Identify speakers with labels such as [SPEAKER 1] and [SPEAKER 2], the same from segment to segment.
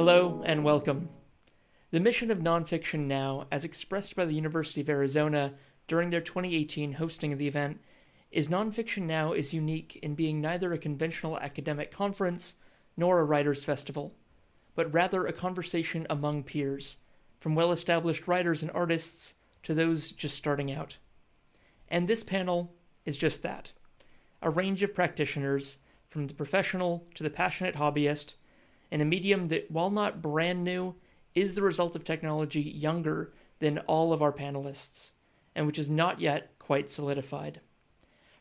[SPEAKER 1] Hello and welcome. The mission of Nonfiction Now, as expressed by the University of Arizona during their 2018 hosting of the event, is Nonfiction Now is unique in being neither a conventional academic conference nor a writers' festival, but rather a conversation among peers, from well-established writers and artists to those just starting out. And this panel is just that, a range of practitioners, from the professional to the passionate hobbyist, in a medium that, while not brand new, is the result of technology younger than all of our panelists, and which is not yet quite solidified.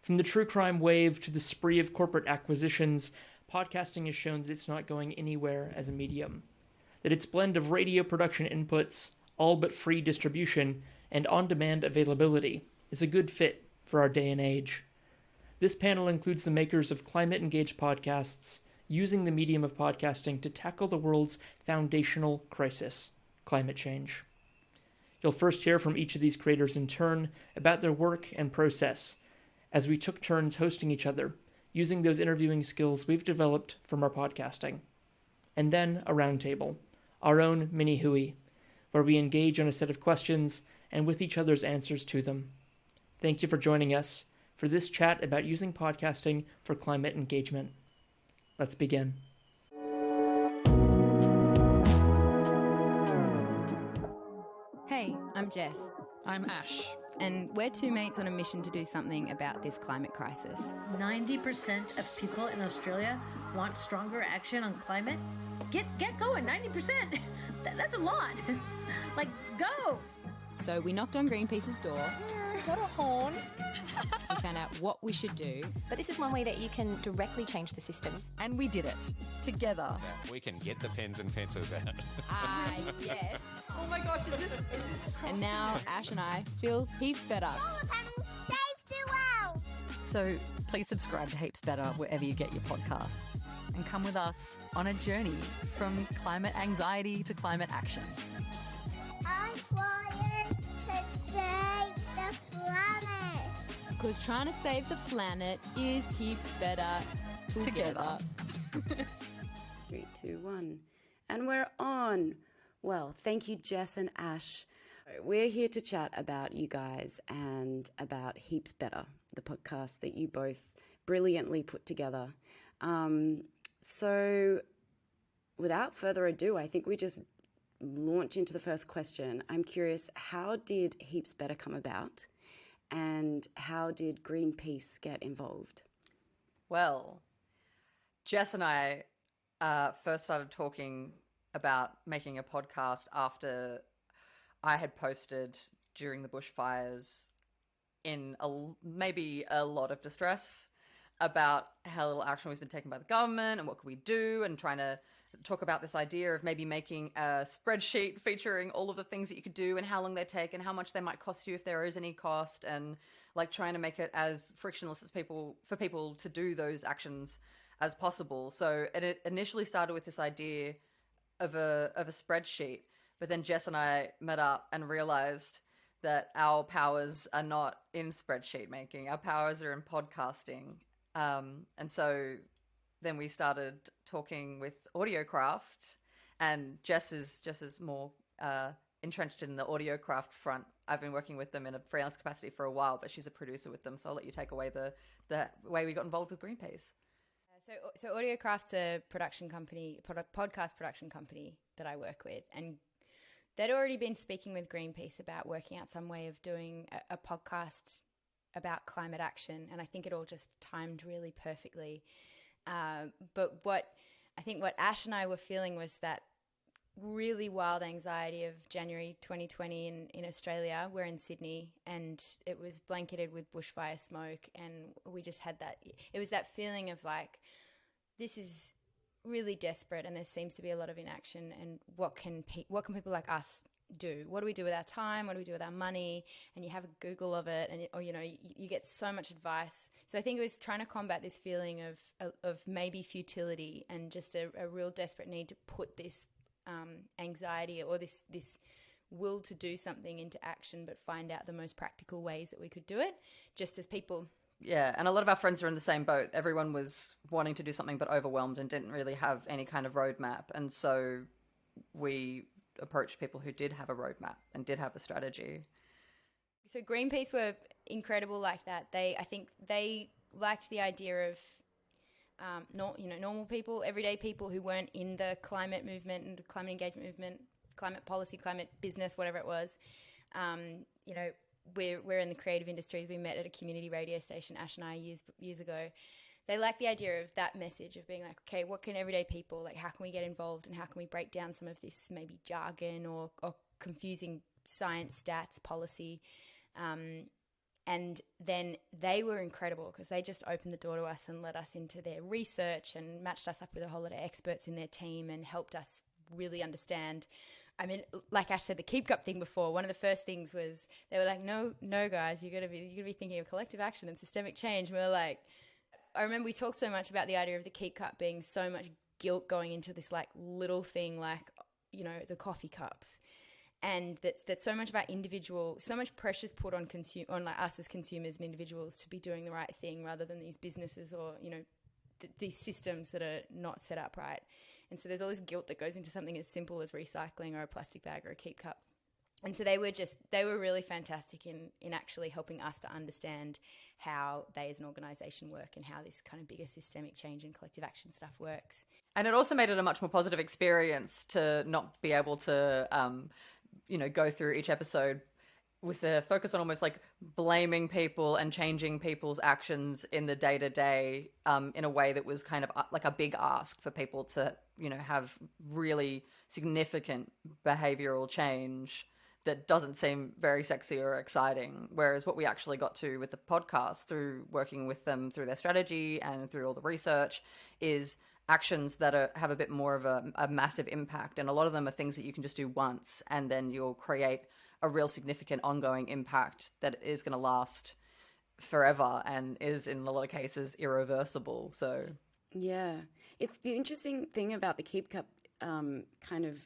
[SPEAKER 1] From the true crime wave to the spree of corporate acquisitions, podcasting has shown that it's not going anywhere as a medium, that its blend of radio production inputs, all but free distribution, and on-demand availability is a good fit for our day and age. This panel includes the makers of climate-engaged podcasts, using the medium of podcasting to tackle the world's foundational crisis, climate change. You'll first hear from each of these creators in turn about their work and process, as we took turns hosting each other, using those interviewing skills we've developed from our podcasting. And then a roundtable, our own mini-hui, where we engage on a set of questions and with each other's answers to them. Thank you for joining us for this chat about using podcasting for climate engagement. Let's begin.
[SPEAKER 2] Hey, I'm Jess.
[SPEAKER 3] I'm Ash.
[SPEAKER 2] And we're two mates on a mission to do something about this climate crisis.
[SPEAKER 4] 90% of people in Australia want stronger action on climate. Get going, 90%. That's a lot. Like, go.
[SPEAKER 2] So we knocked on Greenpeace's door.
[SPEAKER 4] Is that a horn?
[SPEAKER 2] We found out what we should do.
[SPEAKER 5] But this is one way that you can directly change the system.
[SPEAKER 3] And we did it. Together.
[SPEAKER 6] Yeah, we can get the pens and pencils out.
[SPEAKER 2] Yes.
[SPEAKER 3] Oh my gosh, is this
[SPEAKER 2] And now Ash and I feel heaps better.
[SPEAKER 7] Solar panels save the world.
[SPEAKER 3] So please subscribe to Heaps Better wherever you get your podcasts. And come with us on a journey from climate anxiety to climate action.
[SPEAKER 7] I'm flying to save the planet.
[SPEAKER 2] Because trying to save the planet is heaps better together.
[SPEAKER 8] 3, 2, 1. And we're on. Well, thank you, Jess and Ash. We're here to chat about you guys and about Heaps Better, the podcast that you both brilliantly put together. So without further ado, I think we just launch into the first question. I'm curious, how did Heaps Better come about? And how did Greenpeace get involved?
[SPEAKER 3] Well, Jess and I first started talking about making a podcast after I had posted during the bushfires in maybe a lot of distress about how little action was been taken by the government and what could we do, and trying to talk about this idea of maybe making a spreadsheet featuring all of the things that you could do and how long they take and how much they might cost you if there is any cost, and like trying to make it as frictionless as for people to do those actions as possible. So it initially started with this idea of a spreadsheet, but then Jess and I met up and realized that our powers are not in spreadsheet making. Our powers are in podcasting. And so then we started talking with Audiocraft, and Jess is more entrenched in the Audiocraft front. I've been working with them in a freelance capacity for a while, but she's a producer with them, so I'll let you take away the way we got involved with Greenpeace.
[SPEAKER 2] So Audiocraft's a production company, podcast production company that I work with, and they'd already been speaking with Greenpeace about working out some way of doing a podcast about climate action, and I think it all just timed really perfectly. But what Ash and I were feeling was that really wild anxiety of January 2020 in Australia. We're in Sydney, and it was blanketed with bushfire smoke, and we just had that. It was that feeling of like, this is really desperate, and there seems to be a lot of inaction. And what can people like us do? What do we do with our time? What do we do with our money? And you have a Google of it, and you get so much advice. So I think it was trying to combat this feeling of maybe futility and just a real desperate need to put this anxiety or this will to do something into action, but find out the most practical ways that we could do it, just as people.
[SPEAKER 3] Yeah, and a lot of our friends are in the same boat. Everyone was wanting to do something but overwhelmed and didn't really have any kind of roadmap. And so we approached people who did have a roadmap and did have a strategy.
[SPEAKER 2] So Greenpeace were incredible like that. I think they liked the idea of normal people, everyday people who weren't in the climate movement and climate engagement movement, climate policy, climate business, whatever it was. We're in the creative industries. We met at a community radio station, Ash and I, years ago. They like the idea of that message of being like, okay, what can everyday people, like, how can we get involved and how can we break down some of this maybe jargon or confusing science, stats, policy. And then they were incredible because they just opened the door to us and let us into their research and matched us up with a whole lot of experts in their team and helped us really understand. I mean, like Ash said, the Keep Cup thing before, one of the first things was they were like, no, guys, you're gonna be thinking of collective action and systemic change. And we were like, I remember we talked so much about the idea of the Keep Cup being so much guilt going into this like little thing like, the coffee cups. And that so much of our so much pressure's put on like us as consumers and individuals to be doing the right thing rather than these businesses or, these systems that are not set up right. And so there's all this guilt that goes into something as simple as recycling or a plastic bag or a Keep Cup. And so they were really fantastic in actually helping us to understand how they as an organisation work and how this kind of bigger systemic change and collective action stuff works.
[SPEAKER 3] And it also made it a much more positive experience to not be able to, go through each episode with a focus on almost like blaming people and changing people's actions in the day-to-day in a way that was kind of like a big ask for people to, have really significant behavioral change that doesn't seem very sexy or exciting. Whereas what we actually got to with the podcast through working with them through their strategy and through all the research is actions that have a bit more of a massive impact. And a lot of them are things that you can just do once and then you'll create a real significant ongoing impact that is going to last forever and is in a lot of cases irreversible. So
[SPEAKER 8] yeah, it's the interesting thing about the Keep Cup kind of,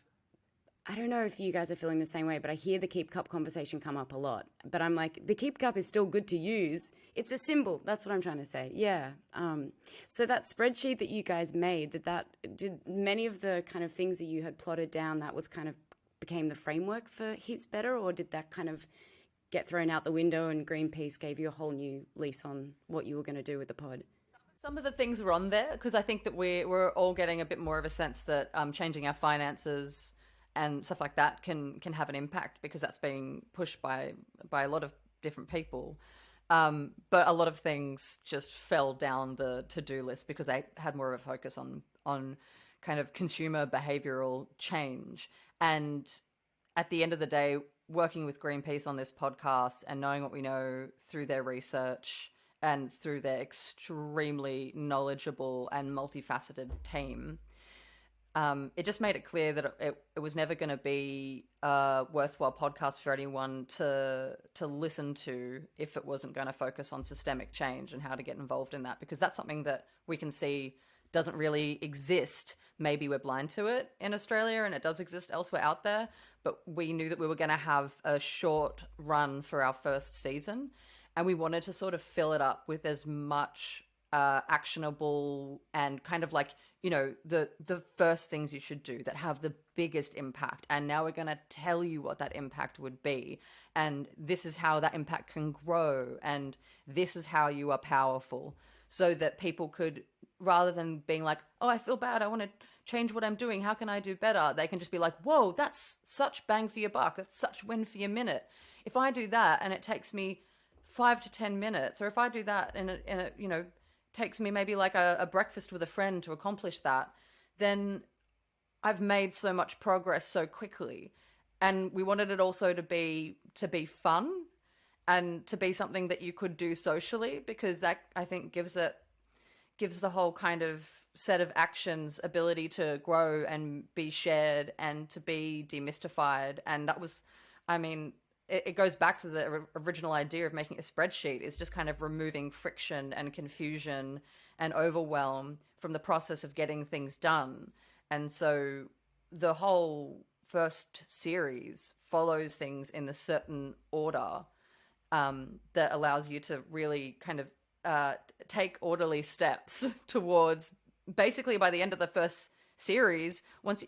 [SPEAKER 8] I don't know if you guys are feeling the same way, but I hear the Keep Cup conversation come up a lot. But I'm like, the Keep Cup is still good to use. It's a symbol. That's what I'm trying to say. Yeah. So that spreadsheet that you guys made, did many of the kind of things that you had plotted down, that was kind of became the framework for Heaps Better, or did that kind of get thrown out the window and Greenpeace gave you a whole new lease on what you were going to do with the pod?
[SPEAKER 3] Some of the things were on there because I think that we're all getting a bit more of a sense that changing our finances and stuff like that can have an impact because that's being pushed by a lot of different people. But a lot of things just fell down the to-do list because they had more of a focus on kind of consumer behavioral change. And at the end of the day, working with Greenpeace on this podcast and knowing what we know through their research and through their extremely knowledgeable and multifaceted team, it just made it clear that it was never going to be a worthwhile podcast for anyone to listen to if it wasn't going to focus on systemic change and how to get involved in that, because that's something that we can see doesn't really exist. Maybe we're blind to it in Australia and it does exist elsewhere out there, but we knew that we were going to have a short run for our first season and we wanted to sort of fill it up with as much actionable and kind of like, the first things you should do that have the biggest impact. And now we're going to tell you what that impact would be. And this is how that impact can grow. And this is how you are powerful, so that people could, rather than being like, oh, I feel bad, I want to change what I'm doing, how can I do better? They can just be like, whoa, that's such bang for your buck. That's such win for your minute. If I do that and it takes me 5 to 10 minutes, or if I do that and it takes me maybe like a breakfast with a friend to accomplish that, then I've made so much progress so quickly. And we wanted it also to be fun and to be something that you could do socially, because that, I think, gives the whole kind of set of actions ability to grow and be shared and to be demystified. And that was, it goes back to the original idea of making a spreadsheet, is just kind of removing friction and confusion and overwhelm from the process of getting things done. And so the whole first series follows things in a certain order that allows you to really kind of take orderly steps towards, basically by the end of the first series,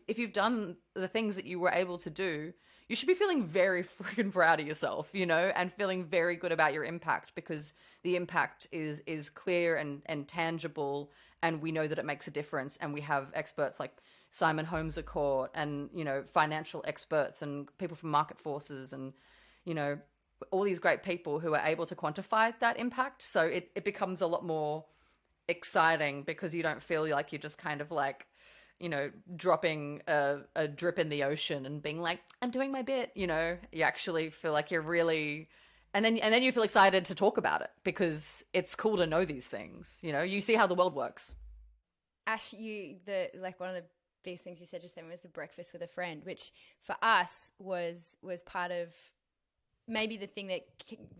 [SPEAKER 3] if you've done the things that you were able to do, you should be feeling very freaking proud of yourself, you know, and feeling very good about your impact, because the impact is clear and tangible, and we know that it makes a difference. And we have experts like Simon Holmes at court, and, you know, financial experts and people from market forces, and, you know, all these great people who are able to quantify that impact. So it becomes a lot more exciting, because you don't feel like you're just kind of like, you know, dropping a drip in the ocean and being like, I'm doing my bit, you know. You actually feel like you're really, and then you feel excited to talk about it, because it's cool to know these things, you know. You see how the world works.
[SPEAKER 2] Ash, one of the biggest things you said just then was the breakfast with a friend, which for us was part of maybe the thing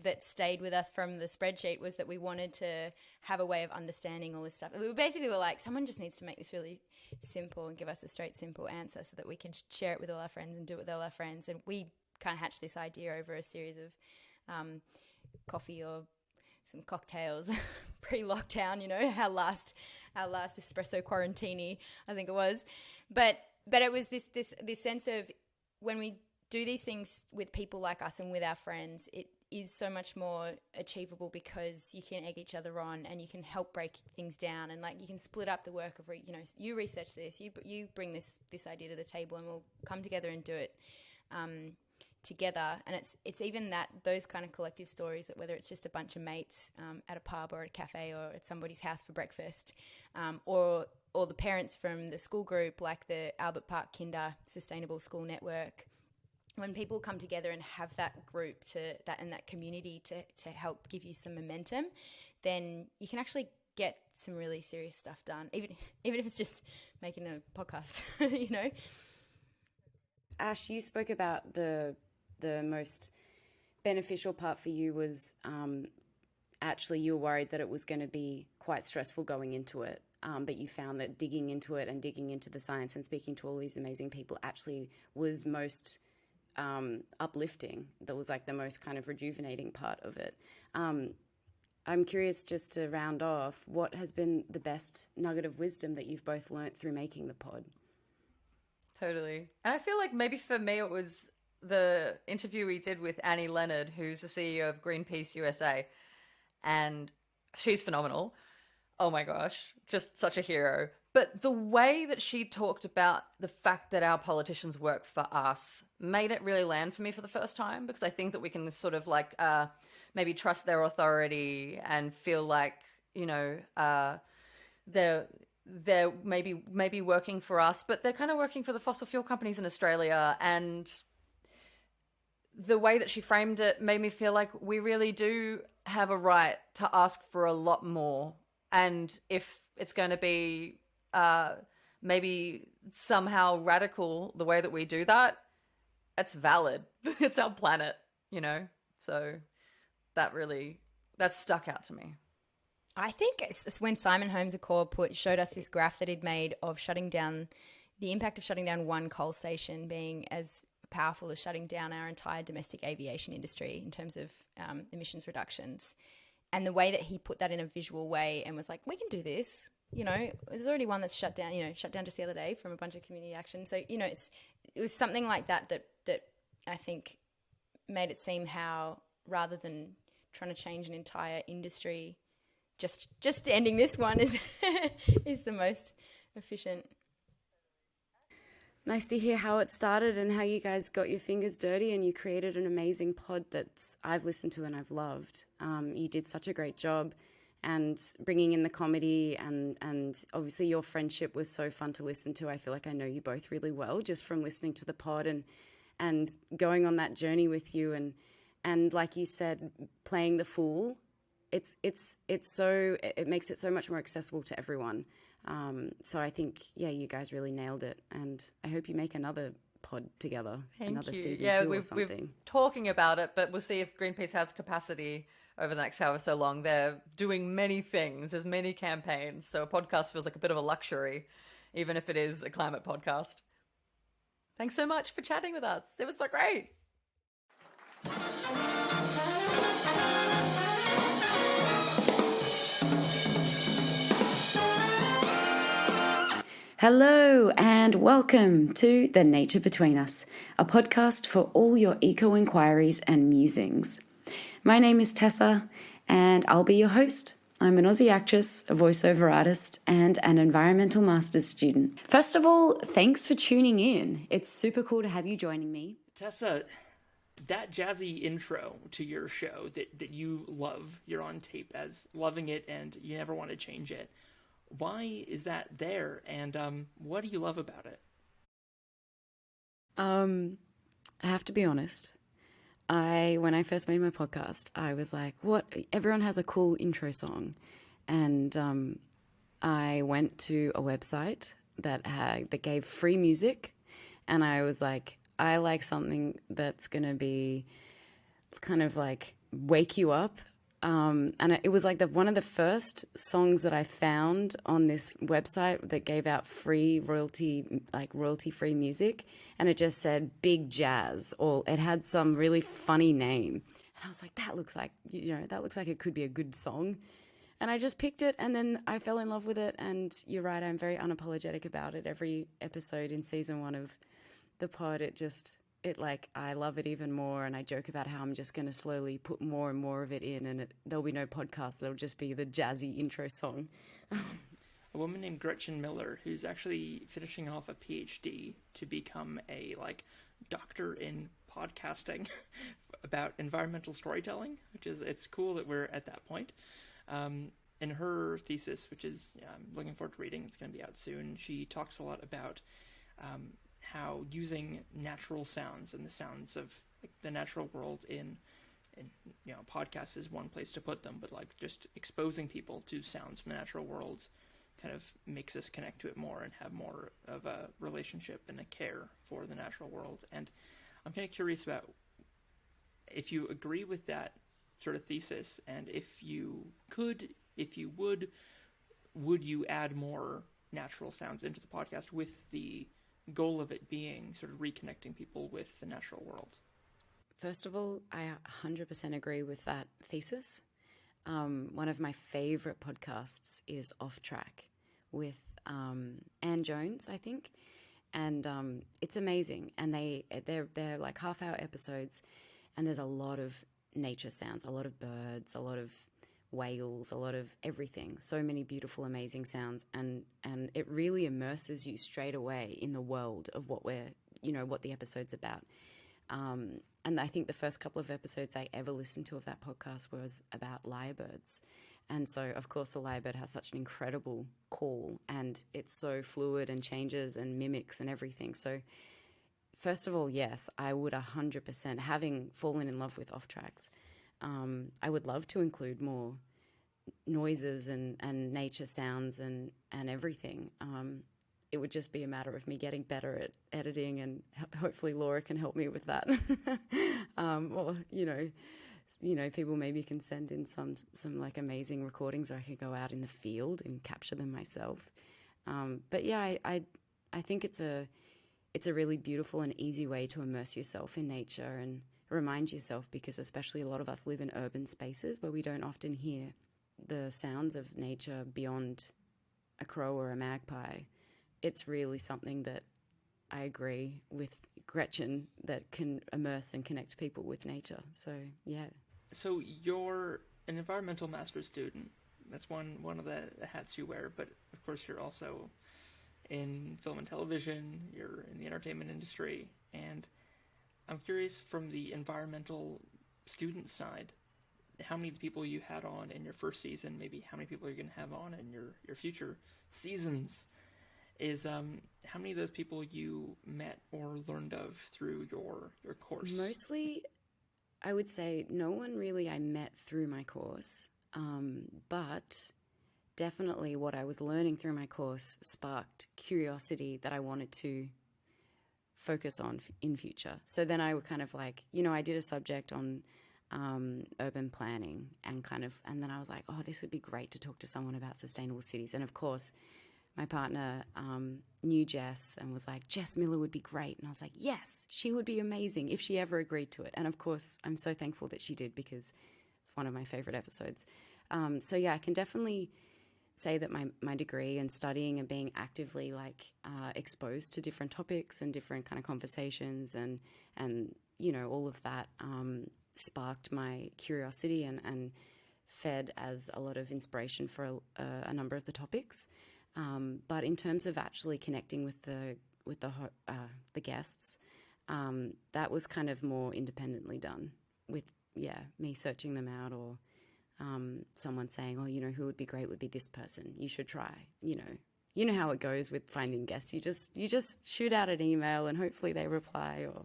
[SPEAKER 2] that stayed with us from the spreadsheet, was that we wanted to have a way of understanding all this stuff. We were like, someone just needs to make this really simple and give us a straight, simple answer so that we can share it with all our friends and do it with all our friends. And we kind of hatched this idea over a series of coffee or some cocktails pre-lockdown, you know, our last espresso quarantini, I think it was. But it was this sense of, when we do these things with people like us and with our friends, it is so much more achievable, because you can egg each other on and you can help break things down, and like you can split up the work of, you know, you research this, you bring this idea to the table, and we'll come together and do it together. And it's even those kind of collective stories, that whether it's just a bunch of mates at a pub or at a cafe or at somebody's house for breakfast, or the parents from the school group, like the Albert Park Kinder Sustainable School Network. When people come together and have that group and that community to help give you some momentum, then you can actually get some really serious stuff done, even if it's just making a podcast, you know.
[SPEAKER 8] Ash, you spoke about the most beneficial part for you was actually you were worried that it was going to be quite stressful going into it, but you found that digging into it and digging into the science and speaking to all these amazing people actually was most uplifting. That was like the most kind of rejuvenating part of it. I'm curious, just to round off, what has been the best nugget of wisdom that you've both learnt through making the pod?
[SPEAKER 3] Totally. And I feel like maybe for me it was the interview we did with Annie Leonard, who's the CEO of Greenpeace USA, and she's phenomenal. Oh my gosh, just such a hero. But the way that she talked about the fact that our politicians work for us made it really land for me for the first time, because I think that we can sort of like maybe trust their authority and feel like, you know, they're maybe working for us, but they're kind of working for the fossil fuel companies in Australia. And the way that she framed it made me feel like we really do have a right to ask for a lot more. And if it's going to be maybe somehow radical the way that we do that, it's valid. It's our planet, you know? So that stuck out to me.
[SPEAKER 2] I think it's when Simon Holmes at Core showed us this graph that he'd made of the impact of shutting down one coal station being as powerful as shutting down our entire domestic aviation industry in terms of emissions reductions. And the way that he put that in a visual way and was like, we can do this. You know, there's already one that's shut down just the other day from a bunch of community action. So, you know, it was something like that I think made it seem how, rather than trying to change an entire industry, just ending this one is the most efficient.
[SPEAKER 8] Nice to hear how it started and how you guys got your fingers dirty and you created an amazing pod that I've listened to and I've loved. You did such a great job, and bringing in the comedy and obviously your friendship was so fun to listen to. I feel like I know you both really well just from listening to the pod and going on that journey with you, and like you said, playing the fool. It makes it so much more accessible to everyone. So I think, you guys really nailed it, and I hope you make another pod together, another season 2 or something.
[SPEAKER 3] We're talking about it, but we'll see if Greenpeace has capacity over the next however so long. They're doing many things. There's many campaigns, so a podcast feels like a bit of a luxury, even if it is a climate podcast. Thanks so much for chatting with us. It was so great.
[SPEAKER 8] Hello and welcome to The Nature Between Us, a podcast for all your eco-inquiries and musings. My name is Tessa and I'll be your host. I'm an Aussie actress, a voiceover artist, and an environmental master's student. First of all, thanks for tuning in. It's super cool to have you joining me.
[SPEAKER 1] Tessa, that jazzy intro to your show that you love, you're on tape as loving it and you never want to change it. Why is that there, and what do you love about it?
[SPEAKER 8] I have to be honest. When I first made my podcast, I was like, what? Everyone has a cool intro song. And I went to a website that gave free music. And I was like, I like something that's going to be kind of like wake you up. And it was like one of the first songs that I found on this website that gave out free royalty-free music. And it just said Big Jazz, or it had some really funny name. And I was like, that looks like it could be a good song. And I just picked it, and then I fell in love with it. And you're right, I'm very unapologetic about it. Every episode in season 1 of the pod, I love it even more, and I joke about how I'm just going to slowly put more and more of it in, and there'll be no podcast. There'll just be the jazzy intro song.
[SPEAKER 1] A woman named Gretchen Miller, who's actually finishing off a PhD to become a doctor in podcasting about environmental storytelling, it's cool that we're at that point. In her thesis, which is I'm looking forward to reading, it's going to be out soon, she talks a lot about how using natural sounds and the sounds of the natural world in podcasts is one place to put them, but just exposing people to sounds from the natural world kind of makes us connect to it more and have more of a relationship and a care for the natural world. And I'm kind of curious about if you agree with that sort of thesis, and if you would you add more natural sounds into the podcast with the goal of it being sort of reconnecting people with the natural world?
[SPEAKER 8] First of all, I 100% agree with that thesis. One of my favorite podcasts is Off Track with Anne Jones, I think, and it's amazing. And they're like half-hour episodes, and there's a lot of nature sounds, a lot of birds, a lot of whales, a lot of everything. So many beautiful, amazing sounds, and it really immerses you straight away in the world of what the episode's about. And I think the first couple of episodes I ever listened to of that podcast was about lyrebirds. And so, of course, the lyrebird has such an incredible call, and it's so fluid and changes and mimics and everything. So, first of all, yes, I would 100%, having fallen in love with Off Tracks, I would love to include more noises and nature sounds and everything. It would just be a matter of me getting better at editing, and hopefully Laura can help me with that. Or people maybe can send in some amazing recordings, or I could go out in the field and capture them myself. But yeah, I think it's a really beautiful and easy way to immerse yourself in nature and remind yourself, because especially a lot of us live in urban spaces where we don't often hear the sounds of nature beyond a crow or a magpie. It's really something that I agree with Gretchen, that can immerse and connect people with nature. So, yeah.
[SPEAKER 1] So you're an environmental master's student. That's one of the hats you wear, but of course you're also in film and television, you're in the entertainment industry, and I'm curious, from the environmental student side, how many people you had on in your first season, maybe how many people you're going to have on in your future seasons, is how many of those people you met or learned of through your course?
[SPEAKER 8] Mostly, I would say no one really I met through my course, but definitely what I was learning through my course sparked curiosity that I wanted to focus on in future. So then I would kind of I did a subject on urban planning, and then I was like, oh, this would be great to talk to someone about sustainable cities. And of course, my partner knew Jess and was like, Jess Miller would be great. And I was like, yes, she would be amazing if she ever agreed to it. And of course, I'm so thankful that she did, because it's one of my favorite episodes. So yeah, I can definitely say that my degree and studying and being actively exposed to different topics and different kind of conversations and all of that sparked my curiosity and fed as a lot of inspiration for a number of the topics. But in terms of actually connecting with the guests, that was kind of more independently done with me searching them out, or someone saying, oh, who would be great would be this person. You should try. You know how it goes with finding guests. You just shoot out an email and hopefully they reply. Or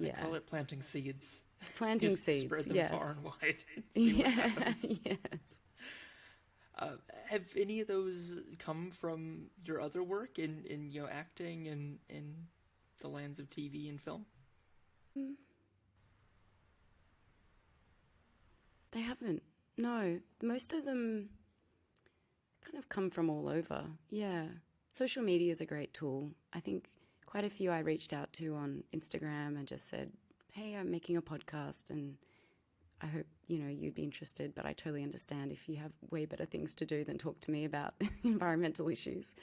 [SPEAKER 1] I call it planting seeds.
[SPEAKER 8] Planting seeds.
[SPEAKER 1] Spread them
[SPEAKER 8] yes.
[SPEAKER 1] far and wide. And see what happens.
[SPEAKER 8] Yes.
[SPEAKER 1] Have any of those come from your other work in acting and in the lands of TV and film?
[SPEAKER 8] They haven't. No, most of them kind of come from all over. Yeah. Social media is a great tool. I think quite a few I reached out to on Instagram and just said, hey, I'm making a podcast and I hope, you'd be interested, but I totally understand if you have way better things to do than talk to me about environmental issues.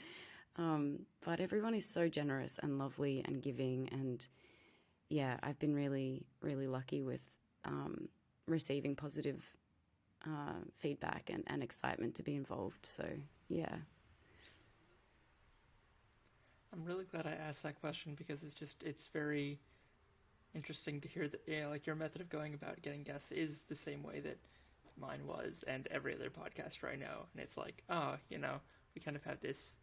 [SPEAKER 8] But everyone is so generous and lovely and giving, and yeah, I've been really, really lucky with receiving positive feedback and excitement to be involved. So, yeah.
[SPEAKER 1] I'm really glad I asked that question because it's very interesting to hear that, your method of going about getting guests is the same way that mine was and every other podcaster I know. And it's like, we kind of have this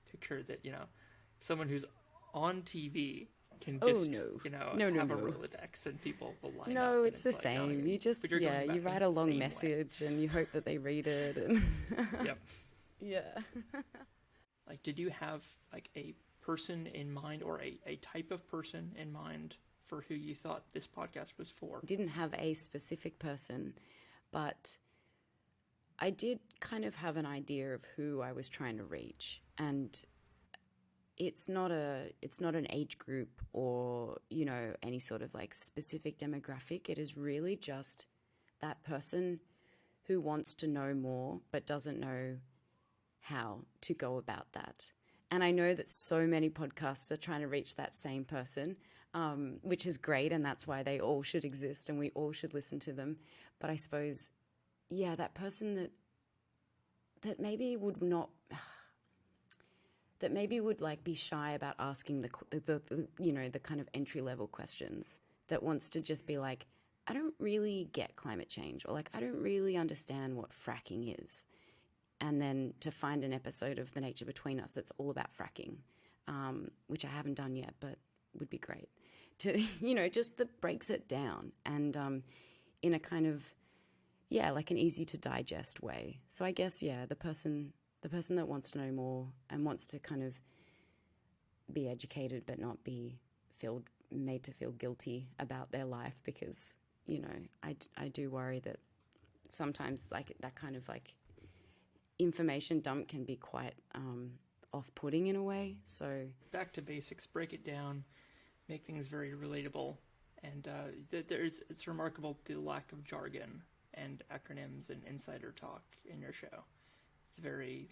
[SPEAKER 1] picture that, someone who's on TV can just, have a Rolodex and people will line up.
[SPEAKER 8] No, it's the same. You just, you write a long message and you hope that they read it. And
[SPEAKER 1] yep.
[SPEAKER 8] Yeah.
[SPEAKER 1] Did you have, a person in mind or a type of person in mind for who you thought this podcast was for?
[SPEAKER 8] Didn't have a specific person, but I did kind of have an idea of who I was trying to reach, and it's not an age group or any sort of specific demographic. It is really just that person who wants to know more but doesn't know how to go about that. And I know that so many podcasts are trying to reach that same person, which is great, and that's why they all should exist and we all should listen to them. But I suppose, that person that maybe would not, that maybe would be shy about asking the kind of entry level questions, that wants to just be I don't really get climate change, or I don't really understand what fracking is. And then to find an episode of The Nature Between Us that's all about fracking, which I haven't done yet, but would be great. To, just that breaks it down and in a kind of, an easy to digest way. So I guess, the person that wants to know more and wants to kind of be educated but not be made to feel guilty about their life, because, I do worry that sometimes that kind of information dump can be quite off-putting in a way. So
[SPEAKER 1] back to basics, break it down, make things very relatable, and it's remarkable the lack of jargon and acronyms and insider talk in your show. It's very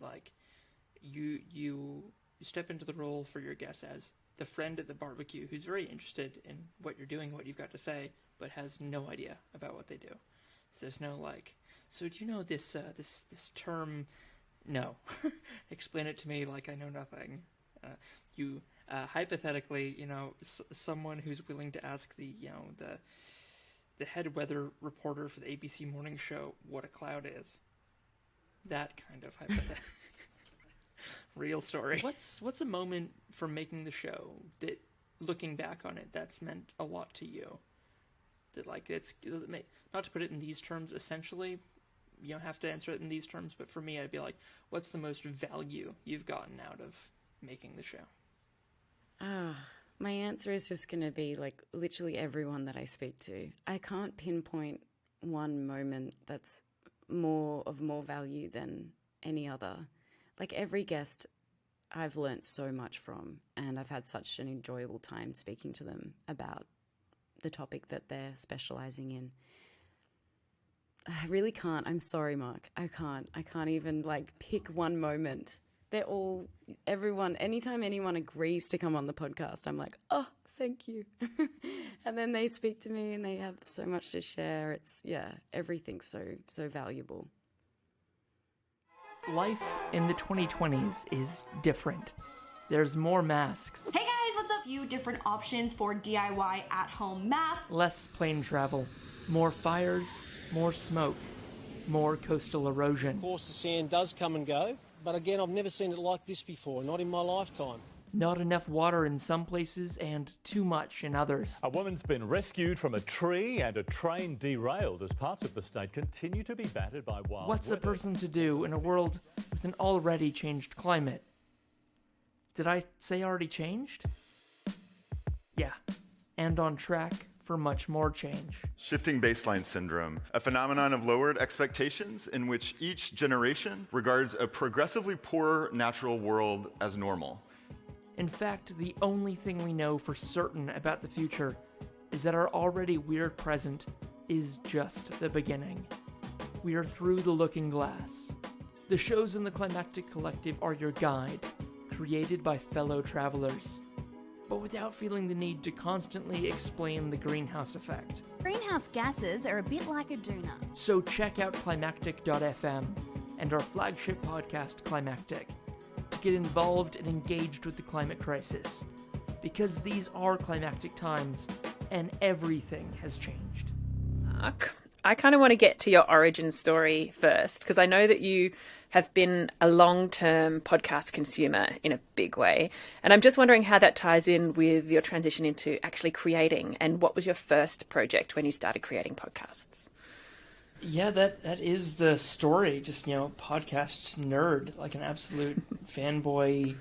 [SPEAKER 1] you step into the role for your guests as the friend at the barbecue who's very interested in what you're doing, what you've got to say, but has no idea about what they do. So there's no so do you know this term? No. Explain it to me like I know nothing. You hypothetically, someone who's willing to ask the head weather reporter for the ABC morning show what a cloud is. That kind of hypothetical. Real story. What's a moment from making the show that, looking back on it, that's meant a lot to you? That it's not to put it in these terms essentially, you don't have to answer it in these terms, but for me I'd be what's the most value you've gotten out of making the show?
[SPEAKER 8] My answer is just going to be literally everyone that I speak to. I can't pinpoint one moment that's more value than any other. Every guest I've learnt so much from, and I've had such an enjoyable time speaking to them about the topic that they're specialising in. I really can't. I'm sorry, Mark. I can't even like pick one moment. They're all, everyone, anytime anyone agrees to come on the podcast, I'm like, oh, thank you. And then they speak to me and they have so much to share. It's, yeah, everything's so valuable.
[SPEAKER 1] Life in the 2020s is different. There's more masks,
[SPEAKER 9] Hey guys, what's up? You different options for DIY at-home masks.
[SPEAKER 1] less plane travel, more fires, more smoke, more coastal erosion.
[SPEAKER 10] Of course, the sand does come and go, but again, I've never seen it like this before, not in my lifetime.
[SPEAKER 1] Not enough water in some places and too much in others.
[SPEAKER 11] A woman's been rescued from a tree and a train derailed as parts of the state continue to be battered by wild
[SPEAKER 1] What's
[SPEAKER 11] weather.
[SPEAKER 1] a person to do in a world with an already changed climate? Did I say already changed? Yeah, and on track for much more change.
[SPEAKER 12] Shifting baseline syndrome, a phenomenon of lowered expectations in which each generation regards a progressively poorer natural world as normal.
[SPEAKER 1] In fact, the only thing we know for certain about the future is that our already weird present is just the beginning. We are through the looking glass. The shows in the Climactic Collective are your guide, created by fellow travelers, but without feeling the need to constantly explain the greenhouse effect.
[SPEAKER 13] Greenhouse gases are a bit like a doona.
[SPEAKER 1] So check out climactic.fm and our flagship podcast, Climactic, to get involved and engaged with the climate crisis. Because these are climactic times, and everything has changed.
[SPEAKER 14] I kind of want to get to your origin story first, because I know that you have been a long-term podcast consumer in a big way. And I'm just wondering how that ties in with your transition into actually creating, and what was your first project when you started creating podcasts?
[SPEAKER 1] Yeah, that is the story. Just, podcast nerd, like an absolute fanboy.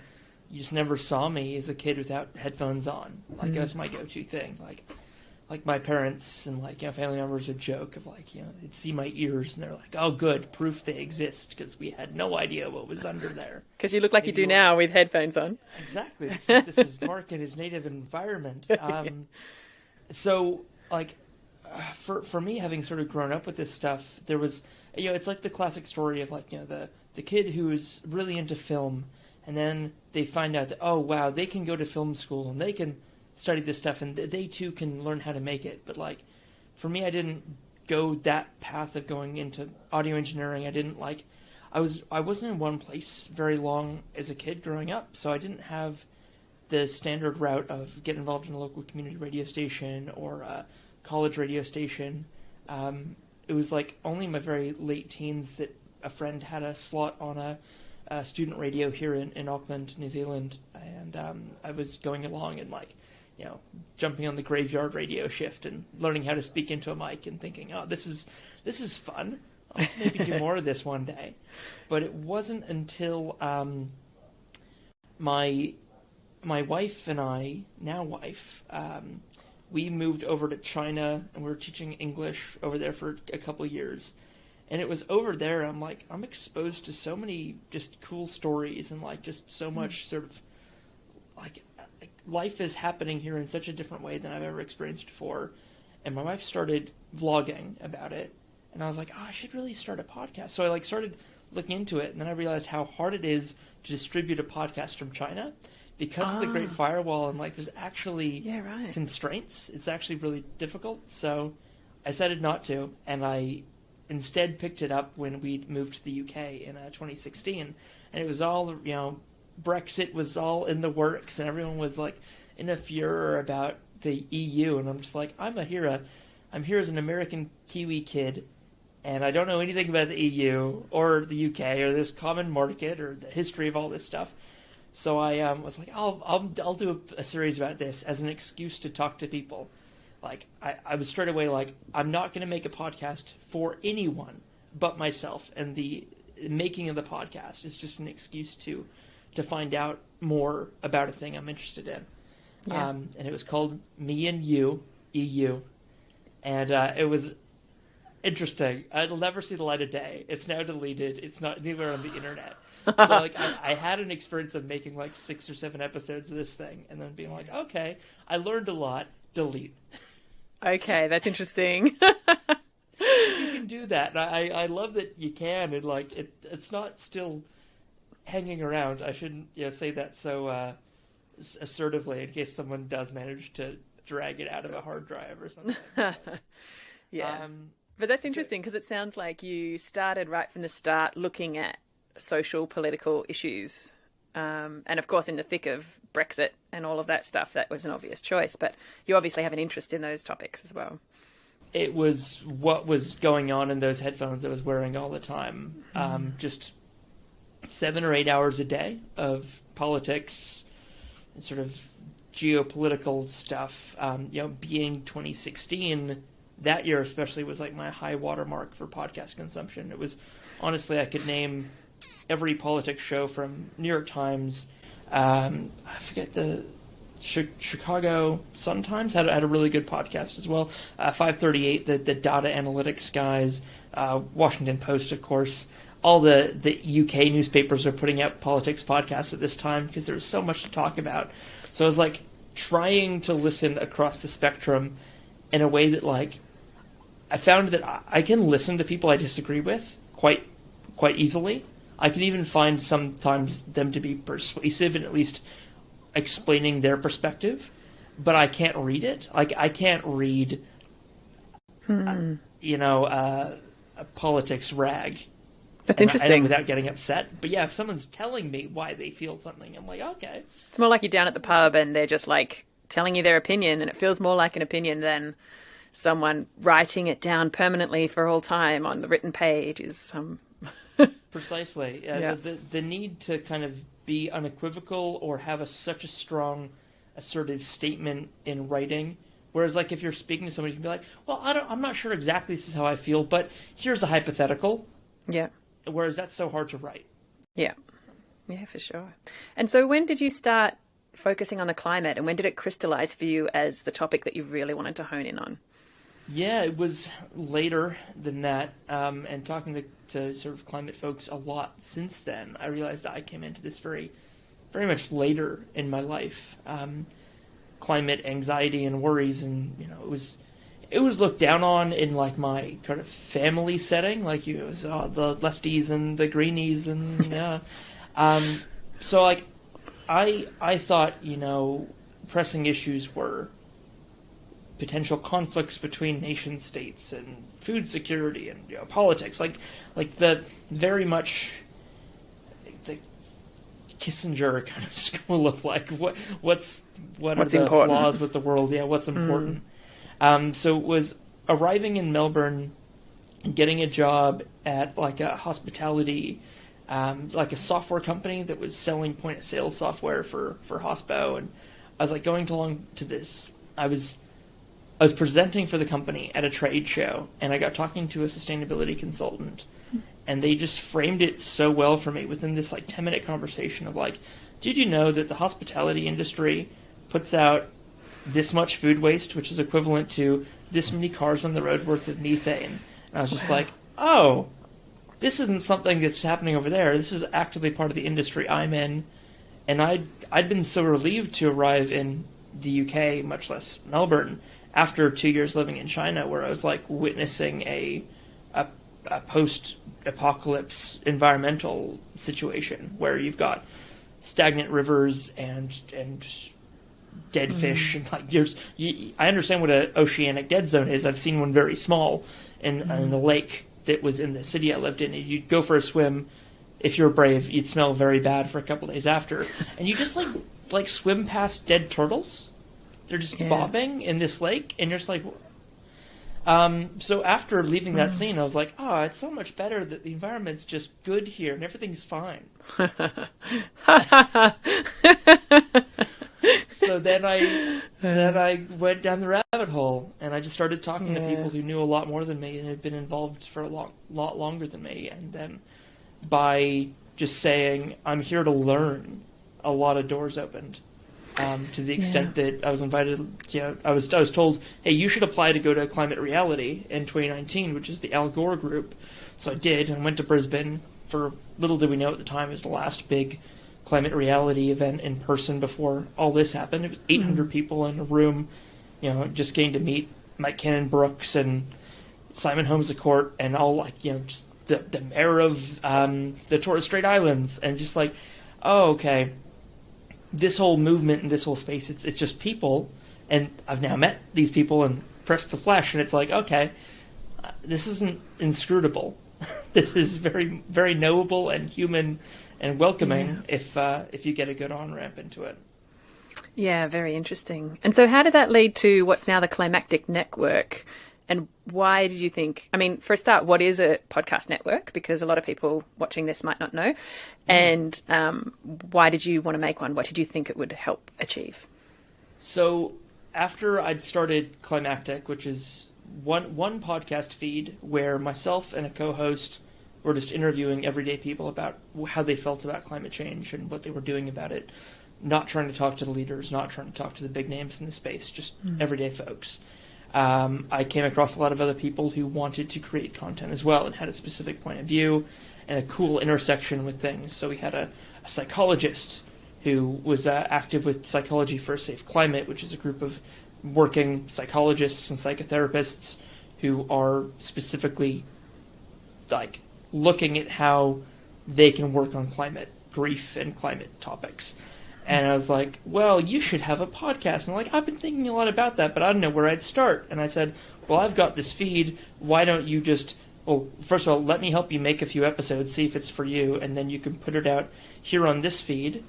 [SPEAKER 1] You just never saw me as a kid without headphones on. Like, that was my go-to thing. Like my parents and family members would joke of they'd see my ears and they're like, oh good, proof they exist, because we had no idea what was under there.
[SPEAKER 14] Because you look like you do now with headphones on.
[SPEAKER 1] Exactly. This is Mark in his native environment. So for me, having sort of grown up with this stuff, there was, it's like the classic story of the kid who's really into film, and then they find out that, oh wow, they can go to film school and they can study this stuff and they too can learn how to make it. But for me, I didn't go that path of going into audio engineering. I wasn't in one place very long as a kid growing up, so I didn't have the standard route of get involved in a local community radio station or a college radio station. It was only in my very late teens that a friend had a slot on a student radio here in Auckland, New Zealand, and I was going along and jumping on the graveyard radio shift and learning how to speak into a mic and thinking, oh, this is fun. I'll have to maybe do more of this one day. But it wasn't until my wife and I, now wife, we moved over to China and we were teaching English over there for a couple of years. And it was over there, I'm exposed to so many just cool stories and just so much sort of life is happening here in such a different way than I've ever experienced before. And my wife started vlogging about it. And I was like, oh, I should really start a podcast. So I started looking into it. And then I realized how hard it is to distribute a podcast from China because of the Great Firewall. And there's actually constraints. It's actually really difficult. So I decided not to. And I instead picked it up when we moved to the UK in 2016. And it was all, Brexit was all in the works, and everyone was in a furor about the EU, and I'm just I'm here as an American Kiwi kid, and I don't know anything about the EU or the UK or this common market or the history of all this stuff. So I was I'll do a series about this as an excuse to talk to people. I was straight away I'm not going to make a podcast for anyone but myself, and the making of the podcast is just an excuse to find out more about a thing I'm interested in. Yeah. And it was called Me and You, EU. And it was interesting. It'll never see the light of day. It's now deleted. It's not anywhere on the internet. So I had an experience of making 6 or 7 episodes of this thing and then being okay, I learned a lot, delete.
[SPEAKER 14] Okay, that's interesting.
[SPEAKER 1] You can do do that. And I love that you can, and like it's not still hanging around. I shouldn't say that so assertively in case someone does manage to drag it out of a hard drive or something.
[SPEAKER 14] Yeah. But that's interesting because it sounds like you started right from the start looking at social, political issues. And of course, in the thick of Brexit and all of that stuff, that was an obvious choice. But you obviously have an interest in those topics as well.
[SPEAKER 1] It was what was going on in those headphones I was wearing all the time. Just 7 or 8 hours a day of politics and sort of geopolitical stuff. Being 2016, that year especially was like my high watermark for podcast consumption. It was, honestly, I could name every politics show from New York Times. I forget the Chicago Sun-Times had a really good podcast as well. 538, the data analytics guys. Washington Post, of course. All the UK newspapers are putting out politics podcasts at this time because there's so much to talk about. So I was like trying to listen across the spectrum in a way that like I found that I can listen to people I disagree with quite easily. I can even find sometimes them to be persuasive and at least explaining their perspective, but I can't read it. Like I can't read, a politics rag.
[SPEAKER 14] That's interesting.
[SPEAKER 1] Without getting upset. But yeah, if someone's telling me why they feel something, I'm like, okay.
[SPEAKER 14] It's more like you're down at the pub and they're just like telling you their opinion, and it feels more like an opinion than someone writing it down permanently for all time on the written page is
[SPEAKER 1] Precisely.
[SPEAKER 14] Yeah.
[SPEAKER 1] The need to kind of be unequivocal or have such a strong assertive statement in writing. Whereas, like, if you're speaking to somebody, you can be like, well, I'm not sure exactly this is how I feel, but here's a hypothetical.
[SPEAKER 14] Yeah.
[SPEAKER 1] Whereas that's so hard to write.
[SPEAKER 14] Yeah. Yeah, for sure. And so when did you start focusing on the climate, and when did it crystallize for you as the topic that you really wanted to hone in on?
[SPEAKER 1] Yeah, it was later than that. And talking to sort of climate folks a lot since then, I realized that I came into this very, very much later in my life. Climate anxiety and worries, and it was looked down on in like my kind of family setting, like the lefties and the greenies, and so like I thought pressing issues were potential conflicts between nation states and food security and politics, like the very much the Kissinger kind of school of like what's are the
[SPEAKER 14] important?
[SPEAKER 1] Flaws with the world, what's important. So it was arriving in Melbourne and getting a job at like a hospitality, like a software company that was selling point of sale software for hospo, and I was like going along to this. I was presenting for the company at a trade show, and I got talking to a sustainability consultant, and they just framed it so well for me within this like 10-minute conversation of like, did you know that the hospitality industry puts out this much food waste, which is equivalent to this many cars on the road worth of methane? And I was just like, oh, this isn't something that's happening over there. This is actively part of the industry I'm in. And I'd been so relieved to arrive in the UK, much less Melbourne, after 2 years living in China, where I was like witnessing a post-apocalypse environmental situation where you've got stagnant rivers and dead fish, and like I understand what an oceanic dead zone is. I've seen one very small in a lake that was in the city I lived in. And you'd go for a swim. If you're brave, you'd smell very bad for a couple days after, and you just like swim past dead turtles. They're just bobbing in this lake, and you're just like. So after leaving that scene, I was like, oh, it's so much better that the environment's just good here and everything's fine. So then I went down the rabbit hole, and I just started talking to people who knew a lot more than me and had been involved for a lot longer than me. And then by just saying, I'm here to learn, a lot of doors opened. To the extent that I was invited, I was told, hey, you should apply to go to Climate Reality in 2019, which is the Al Gore group. So I did, and went to Brisbane. For little did we know at the time, it was the last big Climate Reality event in person before all this happened. It was 800 people in a room, just getting to meet Mike Cannon Brooks and Simon Holmes a Court and all, like, just the mayor of the Torres Strait Islands, and just like, oh, okay, this whole movement and this whole space, it's just people, and I've now met these people and pressed the flesh, and it's like, okay, this isn't inscrutable. This is very, very knowable and human and welcoming if you get a good on-ramp into it.
[SPEAKER 14] Yeah, very interesting. And so how did that lead to what's now the Climactic Network? And why did you think, I mean, for a start, what is a podcast network? Because a lot of people watching this might not know. And why did you want to make one? What did you think it would help achieve?
[SPEAKER 1] So after I'd started Climactic, which is one podcast feed where myself and a co-host were just interviewing everyday people about how they felt about climate change and what they were doing about it, not trying to talk to the leaders, not trying to talk to the big names in the space, just everyday folks. I came across a lot of other people who wanted to create content as well and had a specific point of view and a cool intersection with things. So we had a psychologist who was active with Psychology for a Safe Climate, which is a group of working psychologists and psychotherapists who are specifically like looking at how they can work on climate grief and climate topics. And I was like, well, you should have a podcast. And like, I've been thinking a lot about that, but I don't know where I'd start. And I said, well, I've got this feed. Why don't you just, well, first of all, let me help you make a few episodes, see if it's for you, and then you can put it out here on this feed.